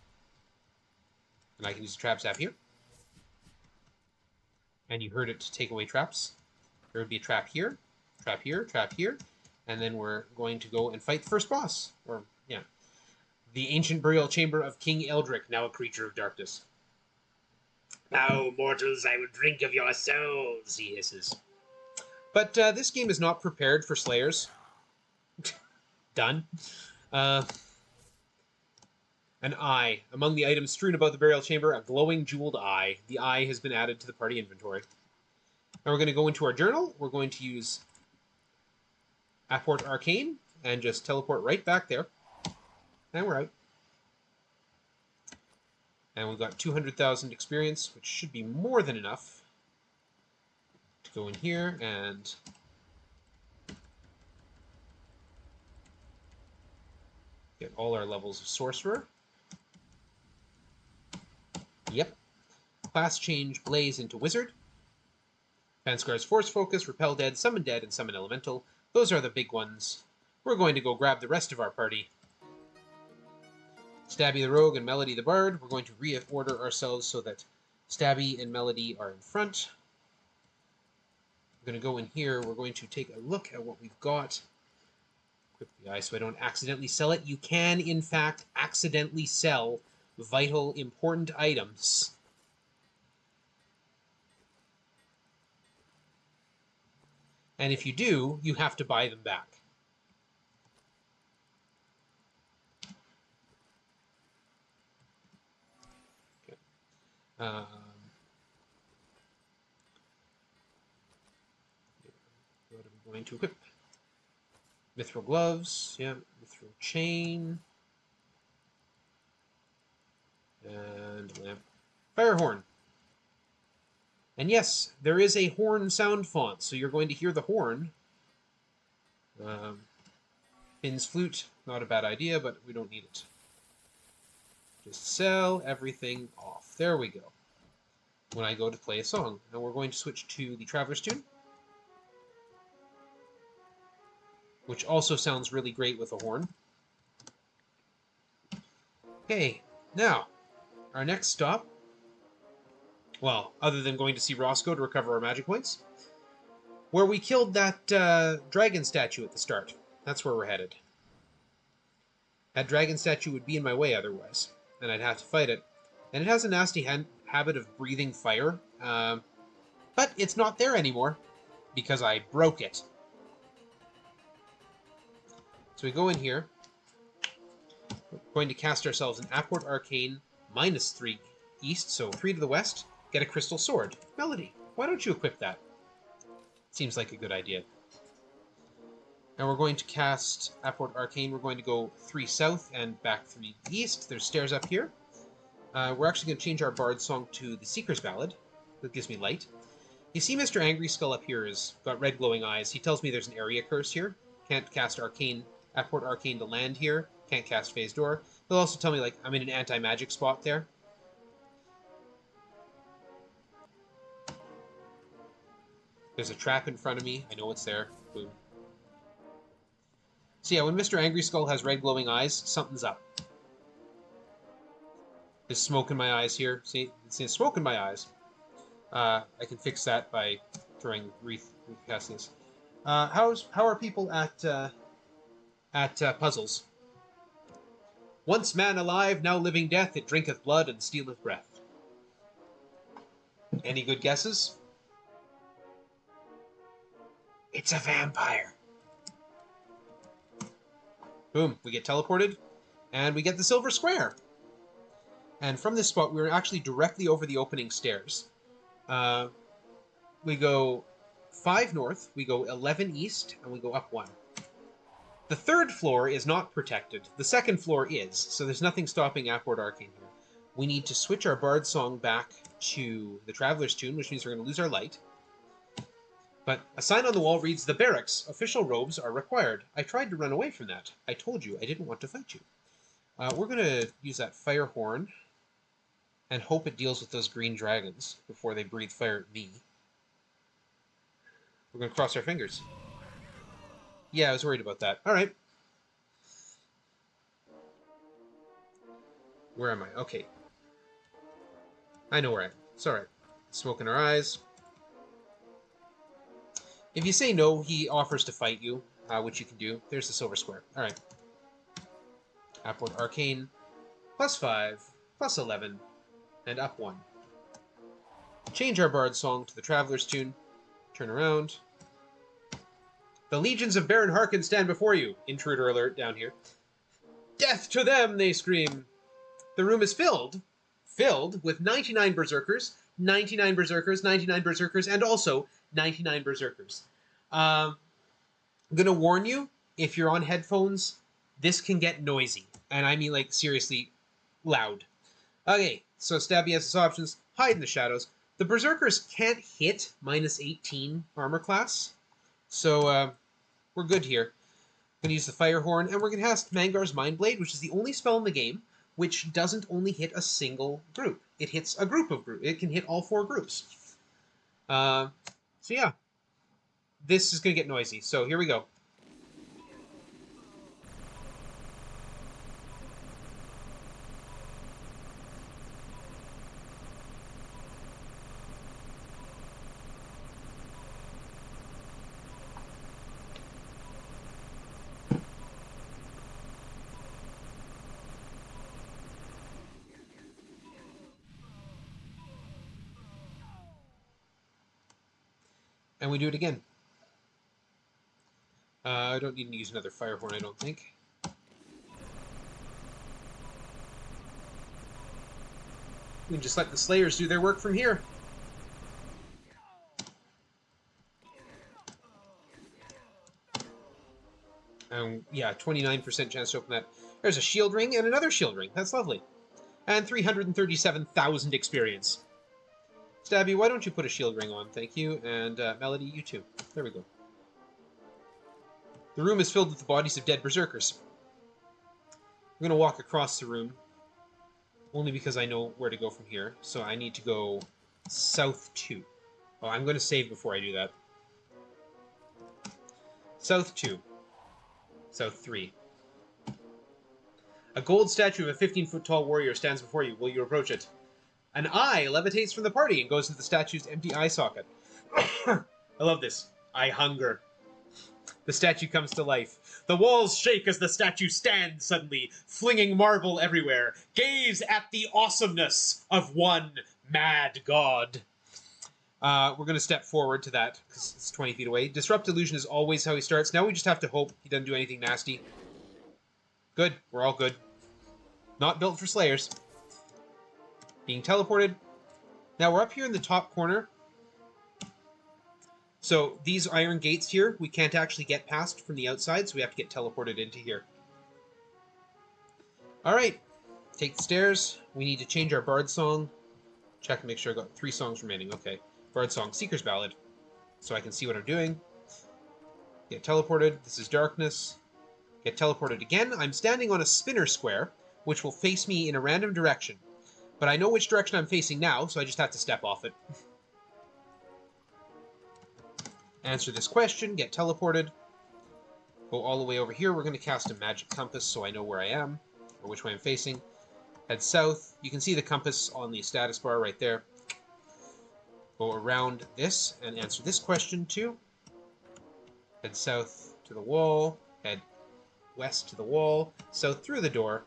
And I can use a trap sap here. And you heard it to take away traps. There would be a trap here, trap here, trap here. And then we're going to go and fight the first boss. Or, yeah. The ancient burial chamber of King Eldrick, now a creature of darkness. Now, mortals, I will drink of your souls, he hisses. But this game is not prepared for Slayers. Done. An eye. Among the items strewn about the burial chamber, a glowing jeweled eye. The eye has been added to the party inventory. Now we're going to go into our journal. We're going to use Apport Arcane and just teleport right back there. And we're out. And we've got 200,000 experience, which should be more than enough to go in here and get all our levels of Sorcerer. Yep. Class change Blaze into Wizard. Fanscar's Force Focus, Repel Dead, Summon Dead, and Summon Elemental. Those are the big ones. We're going to go grab the rest of our party. Stabby the Rogue and Melody the Bard. We're going to reorder ourselves so that Stabby and Melody are in front. We're going to go in here. We're going to take a look at what we've got. Equip the eye so I don't accidentally sell it. You can, in fact, accidentally sell vital, important items. And if you do, you have to buy them back. Okay. What am I going to equip? Mithril gloves, yeah, mithril chain, and lamp. Fire horn. And yes, there is a horn sound font, so you're going to hear the horn. Finn's flute, not a bad idea, but we don't need it. Just sell everything off. There we go. When I go to play a song. And we're going to switch to the Traveler's Tune, which also sounds really great with a horn. Okay, now, our next stop, well, other than going to see Roscoe to recover our magic points, where we killed that dragon statue at the start. That's where we're headed. That dragon statue would be in my way otherwise, and I'd have to fight it. And it has a nasty habit of breathing fire, but it's not there anymore, because I broke it. So we go in here. We're going to cast ourselves an Apport Arcane -3 east, so 3 to the west. Get a crystal sword. Melody, why don't you equip that? Seems like a good idea. Now we're going to cast Apport Arcane. We're going to go 3 south and back 3 east. There's stairs up here. We're actually going to change our Bard song to the Seeker's Ballad. That gives me light. You see Mr. Angry Skull up here has got red glowing eyes. He tells me there's an area curse here. Can't cast Apport Arcane to land here. Can't cast Phase Door. He'll also tell me, like, I'm in an anti-magic spot there. There's a trap in front of me. I know it's there. Boom. So yeah, when Mr. Angry Skull has red glowing eyes, something's up. There's smoke in my eyes here. See, there's smoke in my eyes. I can fix that by throwing recasting this. How are people at puzzles? Once man alive, now living death, it drinketh blood and stealeth breath. Any good guesses? It's a vampire. Boom, we get teleported, and we get the silver square. And from this spot, we're actually directly over the opening stairs. We go 5 north, we go 11 east, and we go up 1. The 3rd floor is not protected. The 2nd floor is, so there's nothing stopping Apport Arcane here. We need to switch our Bard song back to the Traveler's Tune, which means we're going to lose our light. But a sign on the wall reads, "The barracks. Official robes are required." I tried to run away from that. I told you I didn't want to fight you. We're going to use that fire horn and hope it deals with those green dragons before they breathe fire at me. We're going to cross our fingers. Yeah, I was worried about that. All right. Where am I? Okay. I know where I am. It's all right. Smoke in our eyes. If you say no, he offers to fight you, which you can do. There's the silver square. All right. Apport Arcane, +5, +11, and up 1. Change our Bard song to the Traveler's Tune. Turn around. The legions of Baron Harkin stand before you. Intruder alert down here. Death to them, they scream. The room is filled with 99 berserkers, 99 berserkers, 99 berserkers, and also 99 berserkers. I'm going to warn you, if you're on headphones, this can get noisy. And I mean, like, seriously loud. Okay, so Stabby has his options. Hide in the shadows. The berserkers can't hit -18 armor class. So, we're good here. We're going to use the Fire Horn, and we're going to cast Mangar's Mind Blade, which is the only spell in the game which doesn't only hit a single group. It hits a group of groups. It can hit all 4 groups. So yeah. This is going to get noisy, so here we go. And we do it again. I don't need to use another fire horn, I don't think. We can just let the Slayers do their work from here. Yeah, 29% chance to open that. There's a shield ring and another shield ring. That's lovely. And 337,000 experience. Stabby, why don't you put a shield ring on? Thank you. And Melody, you too. There we go. The room is filled with the bodies of dead berserkers. I'm going to walk across the room, only because I know where to go from here. So I need to go south 2. Oh, I'm going to save before I do that. South 2. South 3. A gold statue of a 15-foot-tall warrior stands before you. Will you approach it? An eye levitates from the party and goes into the statue's empty eye socket. I love this. I hunger. The statue comes to life. The walls shake as the statue stands suddenly, flinging marble everywhere. Gaze at the awesomeness of one mad god. We're going to step forward to that, because it's 20 feet away. Disrupt illusion is always how he starts. Now we just have to hope he doesn't do anything nasty. Good. We're all good. Not built for Slayers. Being teleported. Now we're up here in the top corner. So these iron gates here, we can't actually get past from the outside, so we have to get teleported into here. Alright. Take the stairs. We need to change our bard song. Check and make sure I got 3 songs remaining. Okay. Bard song, Seeker's Ballad. So I can see what I'm doing. Get teleported. This is darkness. Get teleported again. I'm standing on a spinner square, which will face me in a random direction. But I know which direction I'm facing now, so I just have to step off it. Answer this question, get teleported. Go all the way over here. We're going to cast a magic compass so I know where I am, or which way I'm facing. Head south. You can see the compass on the status bar right there. Go around this and answer this question too. Head south to the wall. Head west to the wall. South through the door.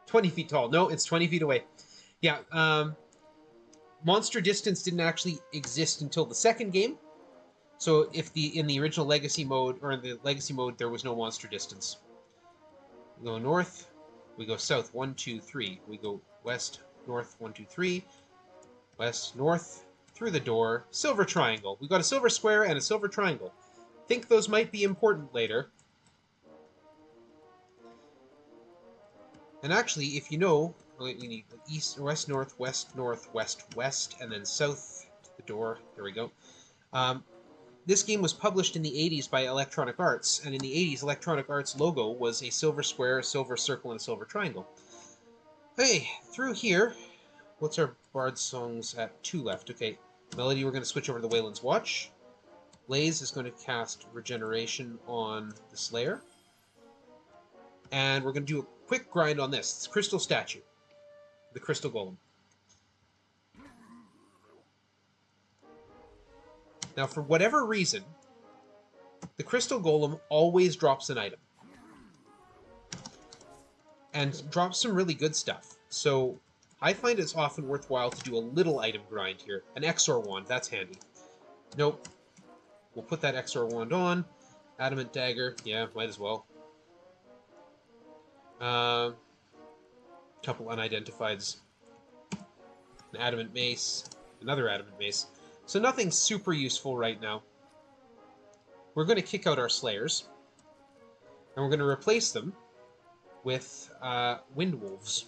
20 feet tall. No, it's 20 feet away. Yeah, monster distance didn't actually exist until the second game. So if in the original legacy mode, or in the legacy mode, there was no monster distance. We go north, we go south, 1, 2, 3. We go west, north, 1, 2, 3. West, north, through the door, silver triangle. We got a silver square and a silver triangle. Think those might be important later. And actually, if you know, we need east, west, north, west, west, and then south to the door. There we go. This game was published in the 80s by Electronic Arts, and in the 80s, Electronic Arts' logo was a silver square, a silver circle, and a silver triangle. Okay, through here, what's our bard songs at 2 left? Okay, Melody, we're going to switch over to the Wayland's Watch. Blaze is going to cast Regeneration on the Slayer. And we're going to do a quick grind on this. It's Crystal Statue. The Crystal Golem. Now, for whatever reason, the Crystal Golem always drops an item. And drops some really good stuff. So, I find it's often worthwhile to do a little item grind here. An Exor Wand, that's handy. Nope. We'll put that Exor Wand on. Adamant Dagger, yeah, might as well. Couple unidentifieds. An Adamant Mace. Another Adamant Mace. So nothing super useful right now. We're going to kick out our Slayers. And we're going to replace them with Wind Wolves.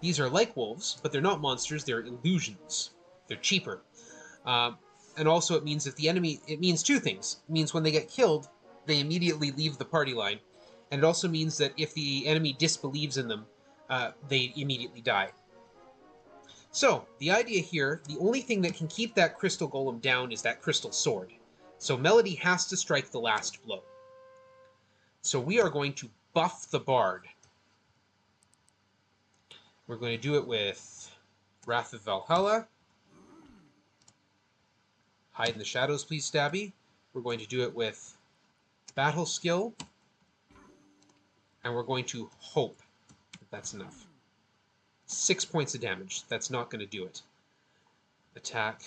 These are like wolves, but they're not monsters, they're illusions. They're cheaper. And also it means that the enemy... It means 2 things. It means when they get killed, they immediately leave the party line. And it also means that if the enemy disbelieves in them, they immediately die. So, the idea here, the only thing that can keep that Crystal Golem down is that Crystal Sword. So Melody has to strike the last blow. So we are going to buff the Bard. We're going to do it with Wrath of Valhalla. Hide in the Shadows, please, Stabby. We're going to do it with Battle Skill. And we're going to hope that that's enough. 6 points of damage. That's not going to do it. Attack.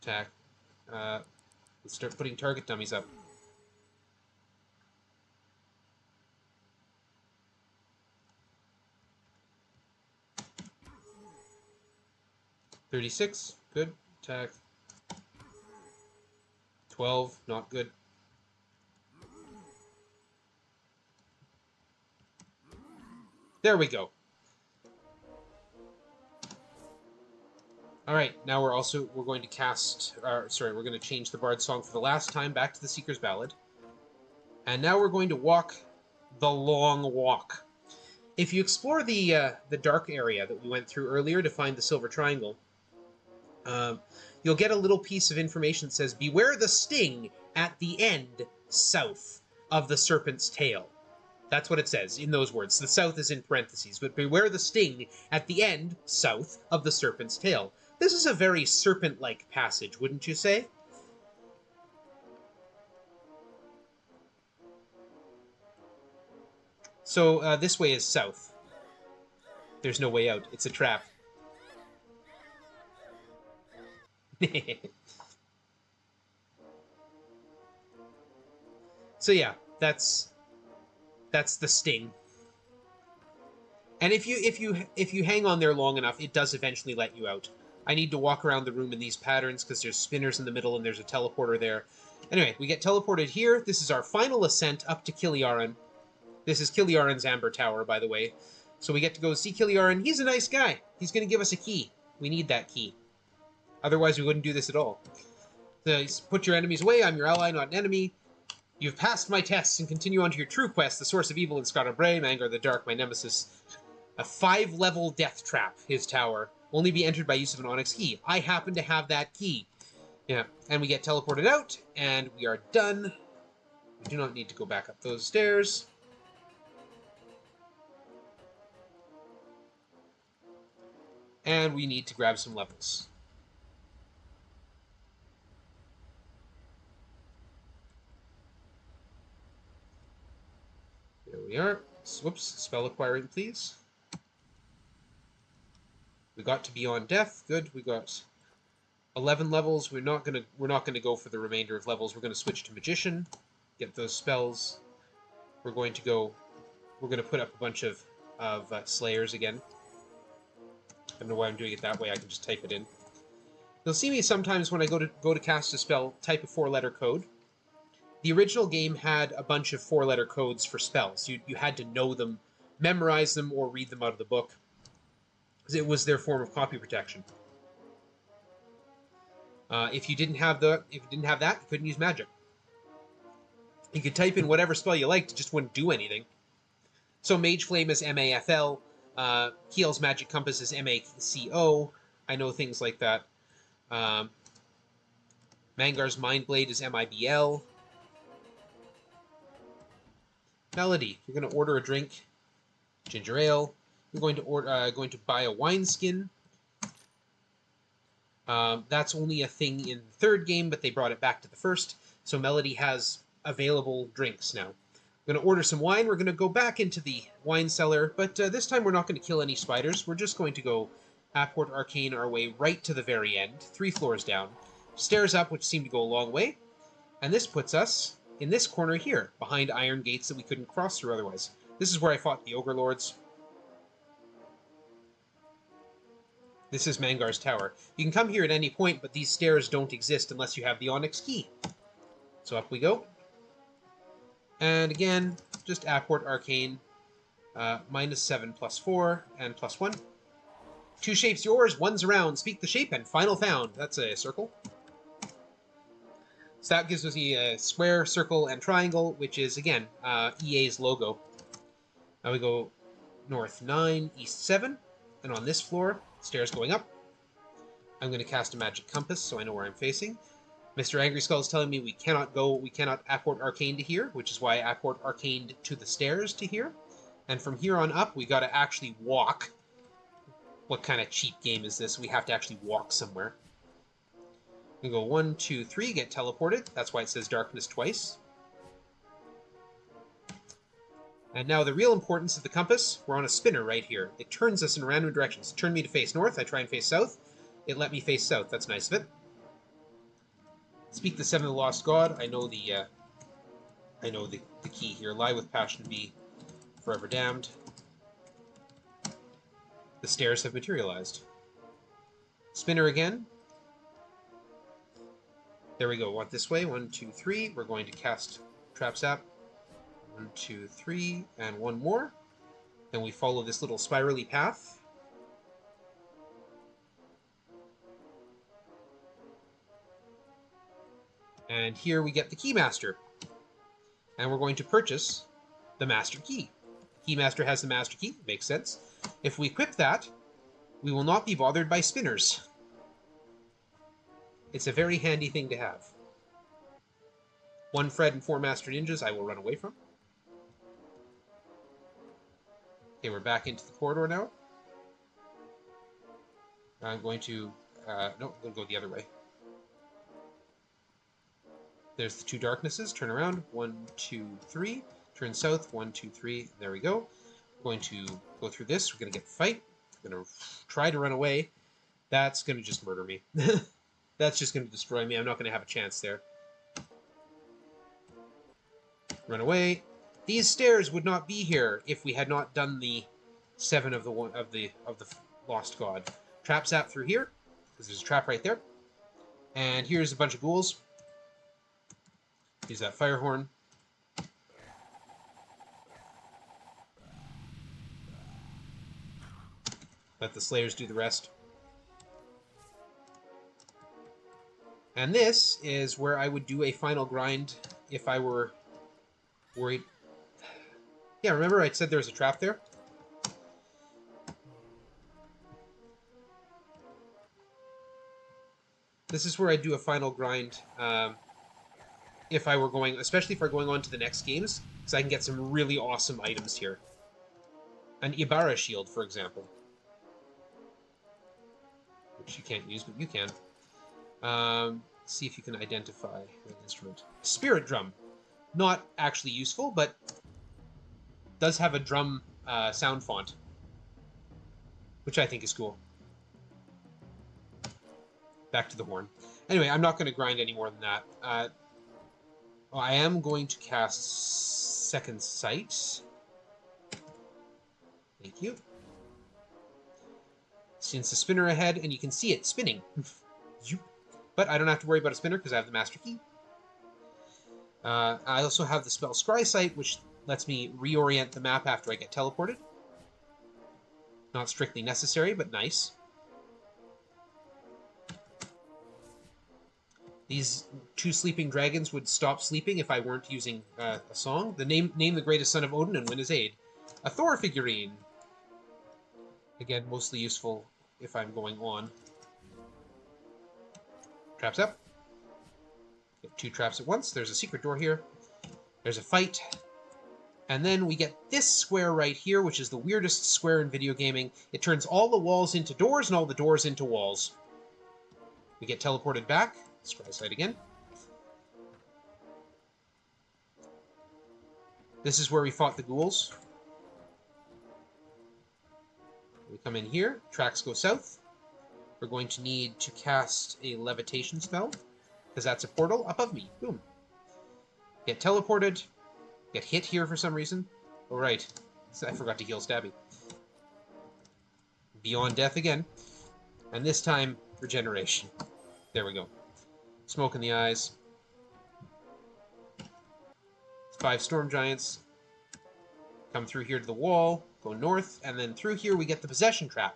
Attack. Let's start putting target dummies up. $36, good. Attack. 12, not good. There we go. All right, now we're going to cast. We're going to change the Bard's Song for the last time back to the Seeker's Ballad, and now we're going to walk the long walk. If you explore the dark area that we went through earlier to find the Silver Triangle, you'll get a little piece of information that says, "Beware the sting at the end south of the serpent's tail." That's what it says in those words. The south is in parentheses, but beware the sting at the end south of the serpent's tail. This is a very serpent-like passage, wouldn't you say? So this way is south. There's no way out. It's a trap. So yeah, that's the sting. And if you hang on there long enough, it does eventually let you out. I need to walk around the room in these patterns because there's spinners in the middle and there's a teleporter there. Anyway, we get teleported here. This is our final ascent up to Kiliaran. This is Kiliaran's Amber Tower, by the way. So we get to go see Kiliaran. He's a nice guy. He's going to give us a key. We need that key. Otherwise, we wouldn't do this at all. So, put your enemies away. I'm your ally, not an enemy. You've passed my tests and continue on to your true quest, the source of evil in Scott Bray, Mangar the Dark, my nemesis. A 5-level death trap, his tower. Only be entered by use of an onyx key. I happen to have that key. Yeah, and we get teleported out, and we are done. We do not need to go back up those stairs. And we need to grab some levels. There we are. Whoops, spell acquiring, please. We got to Beyond Death. Good. We got 11 levels. We're not gonna go for the remainder of levels. We're gonna switch to Magician, get those spells. We're gonna put up a bunch of Slayers again. I don't know why I'm doing it that way. I can just type it in. You'll see me sometimes when I go to cast a spell, type a 4-letter code. The original game had a bunch of 4-letter codes for spells. You had to know them, memorize them, or read them out of the book. It was their form of copy protection. If you didn't have that, you couldn't use magic. You could type in whatever spell you liked, it just wouldn't do anything. So Mage Flame is MAFL, Keel's Magic Compass is MACO. I know things like that. Mangar's Mind Blade is MIBL. Melody, you're going to order a drink, ginger ale. You're going to buy a wineskin. That's only a thing in the third game, but they brought it back to the first. So Melody has available drinks now. We're going to order some wine. We're going to go back into the wine cellar, but this time we're not going to kill any spiders. We're just going to go Apport Arcane our way right to the very end, 3 floors down. Stairs up, which seem to go a long way. And this puts us in this corner here, behind iron gates that we couldn't cross through otherwise. This is where I fought the Ogre Lords. This is Mangar's Tower. You can come here at any point, but these stairs don't exist unless you have the Onyx Key. So up we go. And again, just Apport Arcane. -7 +4 and +1. 2 shapes yours, 1's around. Speak the shape and final found. That's a circle. So that gives us a square, circle, and triangle, which is, again, EA's logo. Now we go north 9, east 7, and on this floor, stairs going up. I'm going to cast a magic compass so I know where I'm facing. Mr. Angry Skull is telling me we cannot Apport Arcane to here, which is why I Apport Arcaned to the stairs to here. And from here on up, we got to actually walk. What kind of cheap game is this? We have to actually walk somewhere. We go 1, 2, 3, get teleported. That's why it says darkness twice. And now the real importance of the compass, we're on a spinner right here. It turns us in random directions. It turned me to face north, I try and face south. It let me face south, that's nice of it. Speak the seven of the lost god. I know the key here. Lie with passion, be forever damned. The stairs have materialized. Spinner again. There we go. Want this way. 1, 2, 3. We're going to cast Trap Sap. 1, 2, 3, and one more. Then we follow this little spirally path. And here we get the Keymaster. And we're going to purchase the Master Key. Keymaster has the Master Key. Makes sense. If we equip that, we will not be bothered by spinners. It's a very handy thing to have. 1 Fred and 4 Master Ninjas I will run away from. Okay, we're back into the corridor now. I'm going to... no, we'll go the other way. There's the 2 darknesses. Turn around. 1, 2, 3. Turn south. 1, 2, 3. There we go. We're going to go through this. We're going to get the fight. We're going to try to run away. That's going to just murder me. That's just going to destroy me. I'm not going to have a chance there. Run away. These stairs would not be here if we had not done the 7 of the lost god. Trap Sap through here, because there's a trap right there. And here's a bunch of ghouls. Use that fire horn. Let the Slayers do the rest. And this is where I would do a final grind if I were worried. Yeah, remember I said there was a trap there? This is where I'd do a final grind if I were going, especially if we're going on to the next games, because I can get some really awesome items here. An Ibarra shield, for example. Which you can't use, but you can. See if you can identify an instrument. Spirit drum. Not actually useful, but does have a drum sound font, which I think is cool. Back to the horn. Anyway, I'm not going to grind any more than that. I am going to cast Second Sight. Thank you. Since the spinner ahead, and you can see it spinning. But I don't have to worry about a spinner because I have the Master Key. I also have the spell Scry Sight, which lets me reorient the map after I get teleported. Not strictly necessary, but nice. These 2 sleeping dragons would stop sleeping if I weren't using a song. Name the greatest son of Odin and win his aid. A Thor figurine. Again, mostly useful if I'm going on. Traps up. Get 2 traps at once. There's a secret door here. There's a fight. And then we get this square right here, which is the weirdest square in video gaming. It turns all the walls into doors and all the doors into walls. We get teleported back. Scry Sight again. This is where we fought the ghouls. We come in here. Tracks go south. We're going to need to cast a levitation spell, because that's a portal above me. Boom. Get teleported. Get hit here for some reason. Oh, right. I forgot to heal Stabby. Beyond death again. And this time, regeneration. There we go. Smoke in the eyes. 5 storm giants. Come through here to the wall. Go north. And then through here we get the possession trap.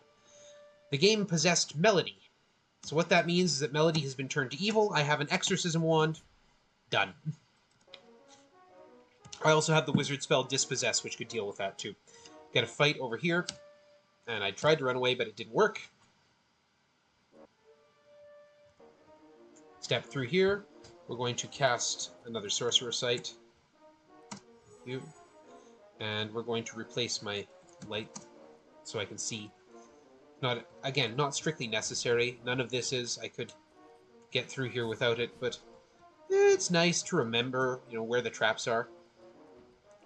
The game possessed Melody. So what that means is that Melody has been turned to evil. I have an exorcism wand. Done. I also have the wizard spell Dispossess, which could deal with that too. Get a fight over here. And I tried to run away, but it didn't work. Step through here. We're going to cast another Sorcerer Sight. And we're going to replace my light so I can see. Not, again, not strictly necessary. None of this is. I could get through here without it, but it's nice to remember, where the traps are.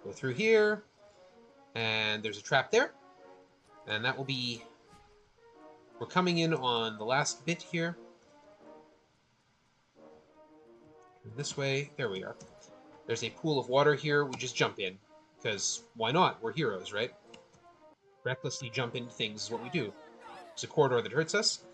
Go through here, and there's a trap there. And that will be... We're coming in on the last bit here. And this way, there we are. There's a pool of water here. We just jump in. Because why not? We're heroes, right? Recklessly jump into things is what we do. There's a corridor that hurts us.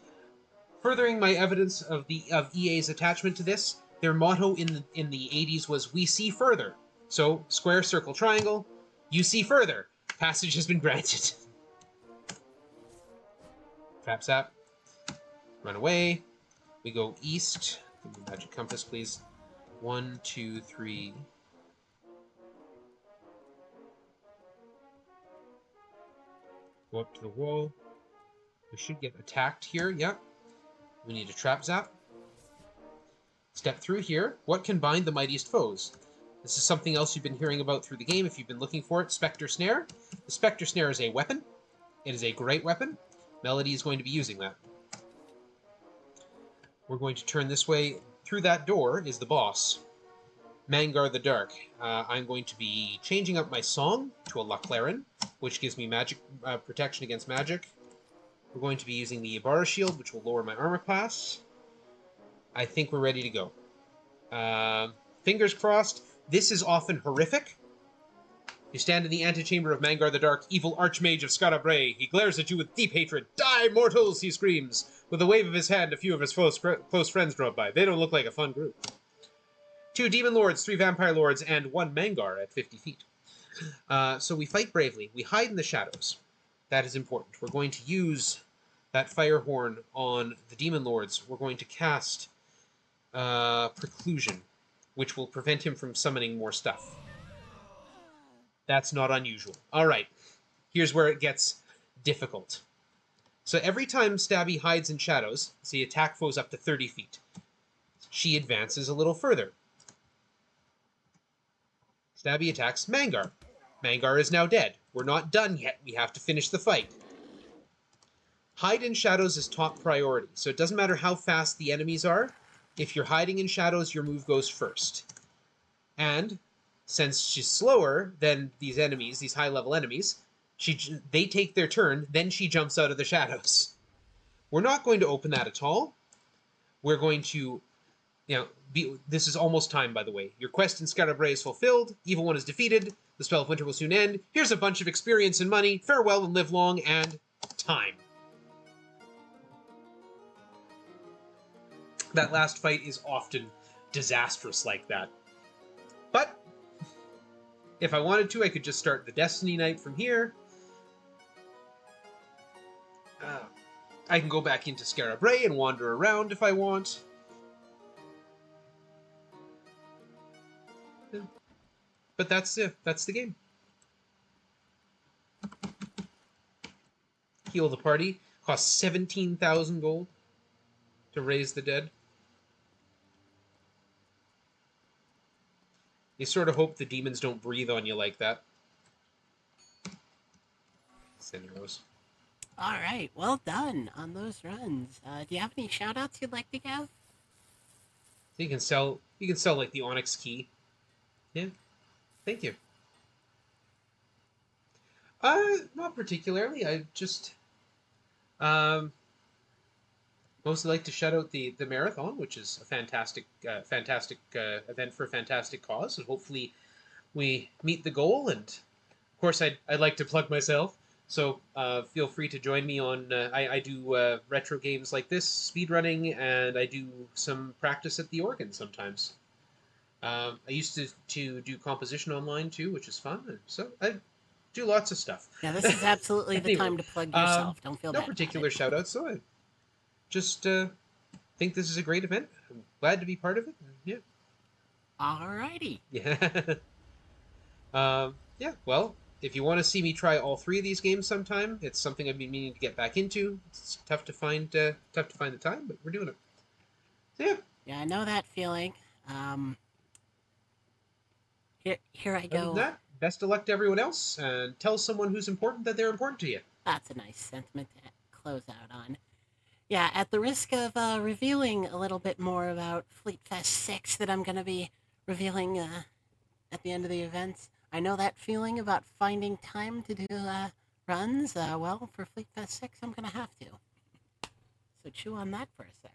Furthering my evidence of EA's attachment to this, their motto in the 80s was "We see further." So square, circle, triangle. You see further. Passage has been granted. Trap sap. Run away. We go east. Give me a magic compass, please. 1, 2, 3. Go up to the wall. We should get attacked here. Yep. We need a trap zap. Step through here. What can bind the mightiest foes? This is something else you've been hearing about through the game if you've been looking for it. Spectre Snare. The Spectre Snare is a weapon. It is a great weapon. Melody is going to be using that. We're going to turn this way. Through that door is the boss, Mangar the Dark. I'm going to be changing up my song to a La Clarin, which gives me magic protection against magic. We're going to be using the Ibarra Shield, which will lower my armor class. I think we're ready to go. Fingers crossed. This is often horrific. You stand in the antechamber of Mangar the Dark, evil archmage of Scarabray. He glares at you with deep hatred. "Die, mortals!" he screams. With a wave of his hand, a few of his close friends drop by. They don't look like a fun group. 2 demon lords, 3 vampire lords, and 1 Mangar at 50 feet. So we fight bravely. We hide in the shadows. That is important. We're going to use that fire horn on the demon lords. We're going to cast Preclusion, which will prevent him from summoning more stuff. That's not unusual. All right, here's where it gets difficult. So every time Stabby hides in shadows, see, attack foes up to 30 feet. She advances a little further. Stabby attacks Mangar. Mangar is now dead. We're not done yet. We have to finish the fight. Hide in shadows is top priority, so it doesn't matter how fast the enemies are. If you're hiding in shadows, your move goes first. And since she's slower than these enemies, these high-level enemies, they take their turn, then she jumps out of the shadows. We're not going to open that at all. We're going to, this is almost time, by the way. Your quest in Scarabray is fulfilled. Evil One is defeated. The spell of winter will soon end. Here's a bunch of experience and money. Farewell and live long, and time. That last fight is often disastrous like that. But if I wanted to, I could just start the Destiny Night from here. I can go back into Scarabray and wander around if I want. But that's it. That's the game. Heal the party. Costs 17,000 gold to raise the dead. You sort of hope the demons don't breathe on you like that. Cineros.
All right, well done on those runs. Do you have any shout-outs you'd like to give?
You can sell like the Onyx key. Yeah. Thank you. Not particularly. I just mostly like to shout out the marathon, which is a fantastic event for a fantastic cause, and hopefully we meet the goal. And of course, I'd like to plug myself, so feel free to join me on. I do retro games like this, speedrunning, and I do some practice at the organ sometimes. I used to do composition online too, which is fun. So I do lots of stuff.
Yeah, this is absolutely the time to plug yourself. Don't feel bad.
No particular shout outs, so I just think this is a great event. I'm glad to be part of it. Yeah.
Alrighty.
Yeah. Yeah. Well, if you want to see me try all 3 of these games sometime, it's something I've been meaning to get back into. It's tough to find the time, but we're doing it. So, yeah.
Yeah, I know that feeling. Here I go.
Other than that, best of luck to everyone else, and tell someone who's important that they're important to you.
That's a nice sentiment to close out on. Yeah, at the risk of revealing a little bit more about Fleet Fest 6 that I'm going to be revealing at the end of the events, I know that feeling about finding time to do runs. Well, for Fleet Fest 6, I'm going to have to. So chew on that for a sec.